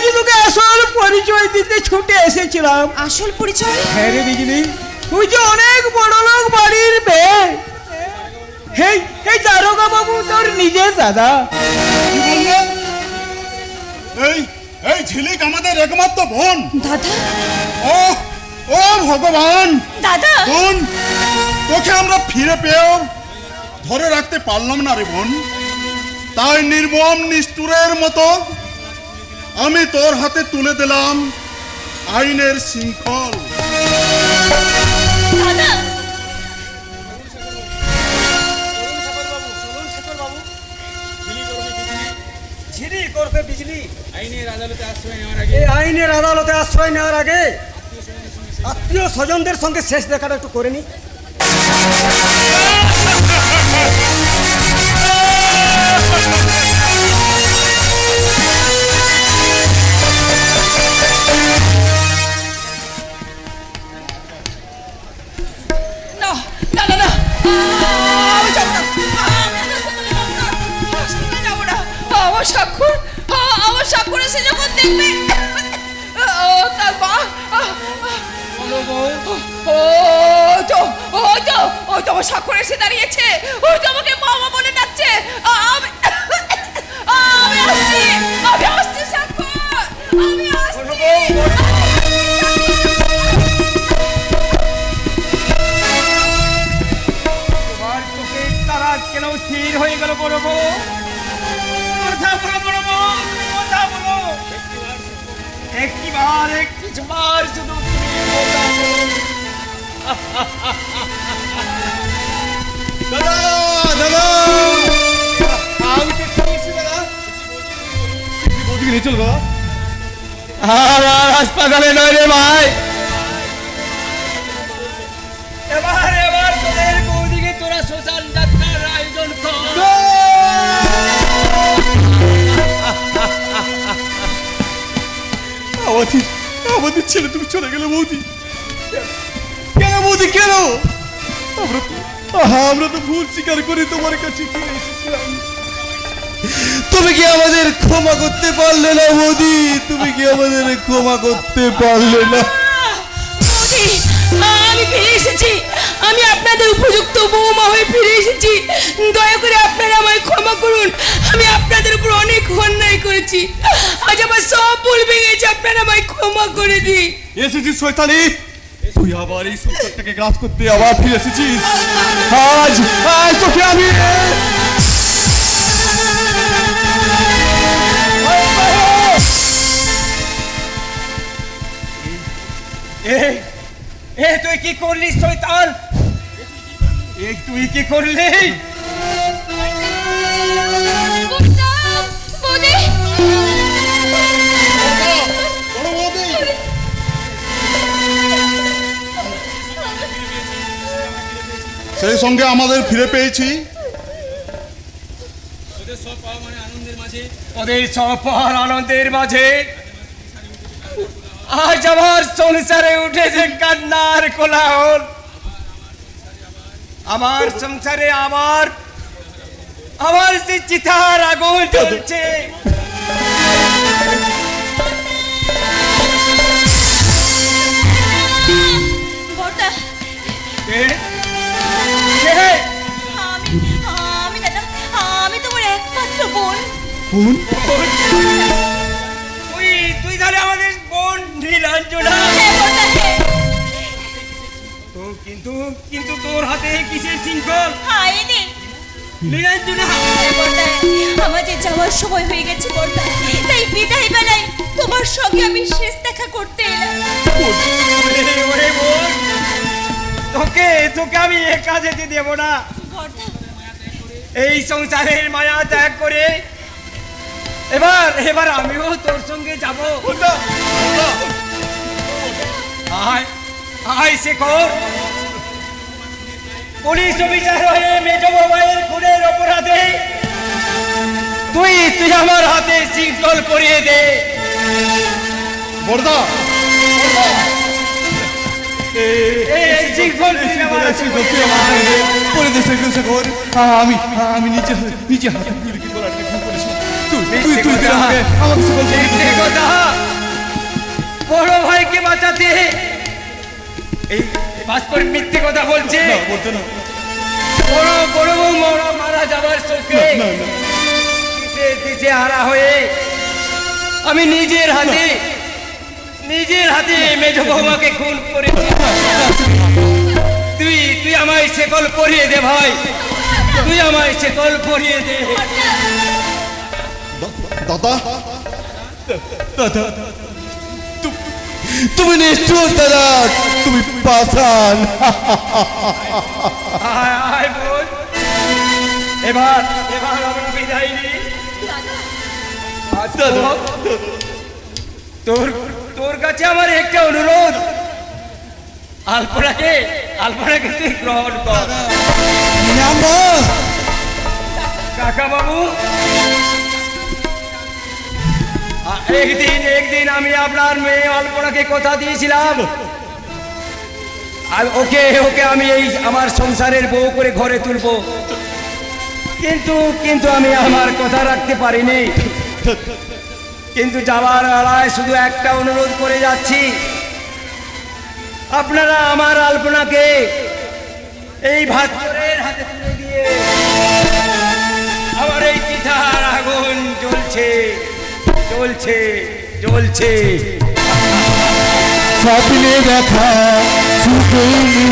যে তোকে আসল পরিচয় দিতে ছুটে এসেছিলাম। আসল পরিচয়? হ্যাঁ রে বিজলি, তুই যে অনেক বড় লোক বাড়ির মেয়ে। এই দারোগা বাবু তোর নিজের দাদা। কি বললে? এই ঝিলিক আমাদের একমাত্র বোন। দাদা? ও ও ভগবান! দাদা, বোন, তোকে আমরা ফিরে পেয়েও ধরে রাখতে পারলাম না রে বোন। তাই নির্মম নিষ্ঠুরের মতো আমি তোর হাতে তুলে দিলাম আইনের শৃঙ্খল। দাদা, ঝিরি করবে বিজলি। এই আইনের আদালতে আশ্রয় নেওয়ার আগে আত্মীয় স্বজনদের সঙ্গে শেষ দেখাটা একটু করে নি। না না না না, আমি যাবো না, যাবো না। আমার স্বাক্ষর সে যখন দেখবে ও তার মা ওই তো আমার স্বাক্ষর এসে দাঁড়িয়েছে, ওই তো আমাকে বাবা বলে ডাকছে। আমি আসছি স্বাক্ষর, আমি আসছি। তোমার চোখের তারা কেন স্থির হয়ে গেল বড় বউ? কথা বলো বড় বউ, কথা বলো। একটিবার শুধু তুমি কথা বলো। দাদা দাদা আমি তো এসেছি দাদা। বৌদিকে নিয়ে চল দাদা। আর হাসপাতালে নয় রে ভাই, এবার তোদের বৌদিকে তোরা শ্মশান যাত্রার আয়োজন কর। আমাদের ছেলে তুমি চলে গেলে বৌদি। কেন বৌদি কেন? আমরা তো ভুল স্বীকার করে তোমার কাছে ফিরে এসেছিলাম। তুমি কি আমাদের ক্ষমা করতে পারলে না বৌদি? তুমি কি আমাদের ক্ষমা করতে পারলে না? আমি ফিরে এসেছি, আমি আপনাদের উপযুক্ত বৌমা হয়ে ফিরে এসেছি। দয়া করে আপনারা আমায় ক্ষমা করুন, আমি আপনাদের উপর অনেক অন্যায় করেছি। আজ আমার সব ভুল ভেঙেছে, আপনারা আমায় ক্ষমা করে দিন। এসেছিস শয়তানি, তুই আবার এই সংসারটাকে গ্রাস করতে আবার ফিরে এসেছিস। আজ তোকে আমি তুই কি করলি শয়তান? তুই কি করলি? সেই সঙ্গে আমাদের ফিরে পেয়েছি। ওদের সব পাওয়ার আনন্দের মাঝে আজ আমার সংসারে উঠেছে কান্নার কোলাহল। আমার সংসারে আমার সে চিতার আগুন জ্বলছে। আমি তোমার একমাত্র বোন। তুই তাহলে আমাদের বোন নীলাঞ্জনা। তো কিন্তু তোর হাতে কিসের শৃঙ্খল? নীলাঞ্জনা, আমার যে যাওয়ার সময় হয়ে গেছে বর্দা, তাই বিদায় বেলায় তোমার সঙ্গে আমি শেষ দেখা করতে এলাম। ওরে বোন, তোকে আমি একা যেতে দেব না। এই সংসারের মায়া ত্যাগ করে এবার আমিও তোর সঙ্গে যাব। আয় শেখর, পুলিশ অফিসার হয়ে মেজ বাবাইয়ের খুনের অপরাধে তুই আমার হাতে শৃঙ্খল পরিয়ে দে। বর্দা আমি নিজে হাতে বড় ভাইকে বাঁচাতে এই ভাস্কর মিথ্যে কথা বলছে। বড় বউ মারা যাবার শোকে দিশে হারা হয়ে আমি নিজের হাতে মেজ বৌমাকে খুন করে তুই আমায় শেকল পরিয়ে দে ভাই, তুই আমায় শেকল পরিয়ে দে। দাদা তুমি নিষ্ঠুর দাদা, তুমি পাষাণ। আয় বোন, এবার আমরা বিদায় নিই। তোর কাছে আমার একটা অনুরোধ, আলপনাকে তুই গ্রহণ কর। কাকা বাবু, একদিন আমি আপনার মেয়ে আলপনাকে কথা দিয়েছিলাম, আর ওকে আমি এই আমার সংসারের বউ করে ঘরে তুলবো, কিন্তু আমি আমার কথা রাখতে পারিনি। কিন্তু যাওয়ার বেলায় শুধু একটা অনুরোধ করে যাচ্ছি, আপনারা আমার আলপনাকে এই ভাস্করের হাতে তুলে দিয়ে, আমার এই চিতার আগুন জ্বলছে জ্বলছে জ্বলছে। স্বপ্নে দেখা সুখে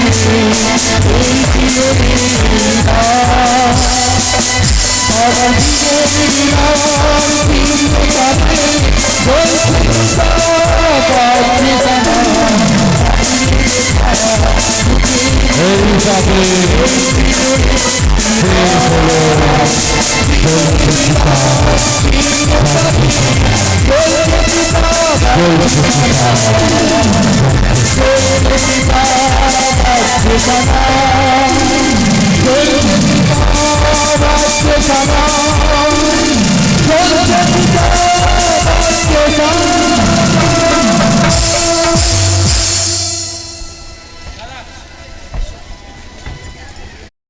মিশে এই দিনের রাত। আমার জীবনের দিনটাতে বলছে পাচ্ছে জানা। এই যাবে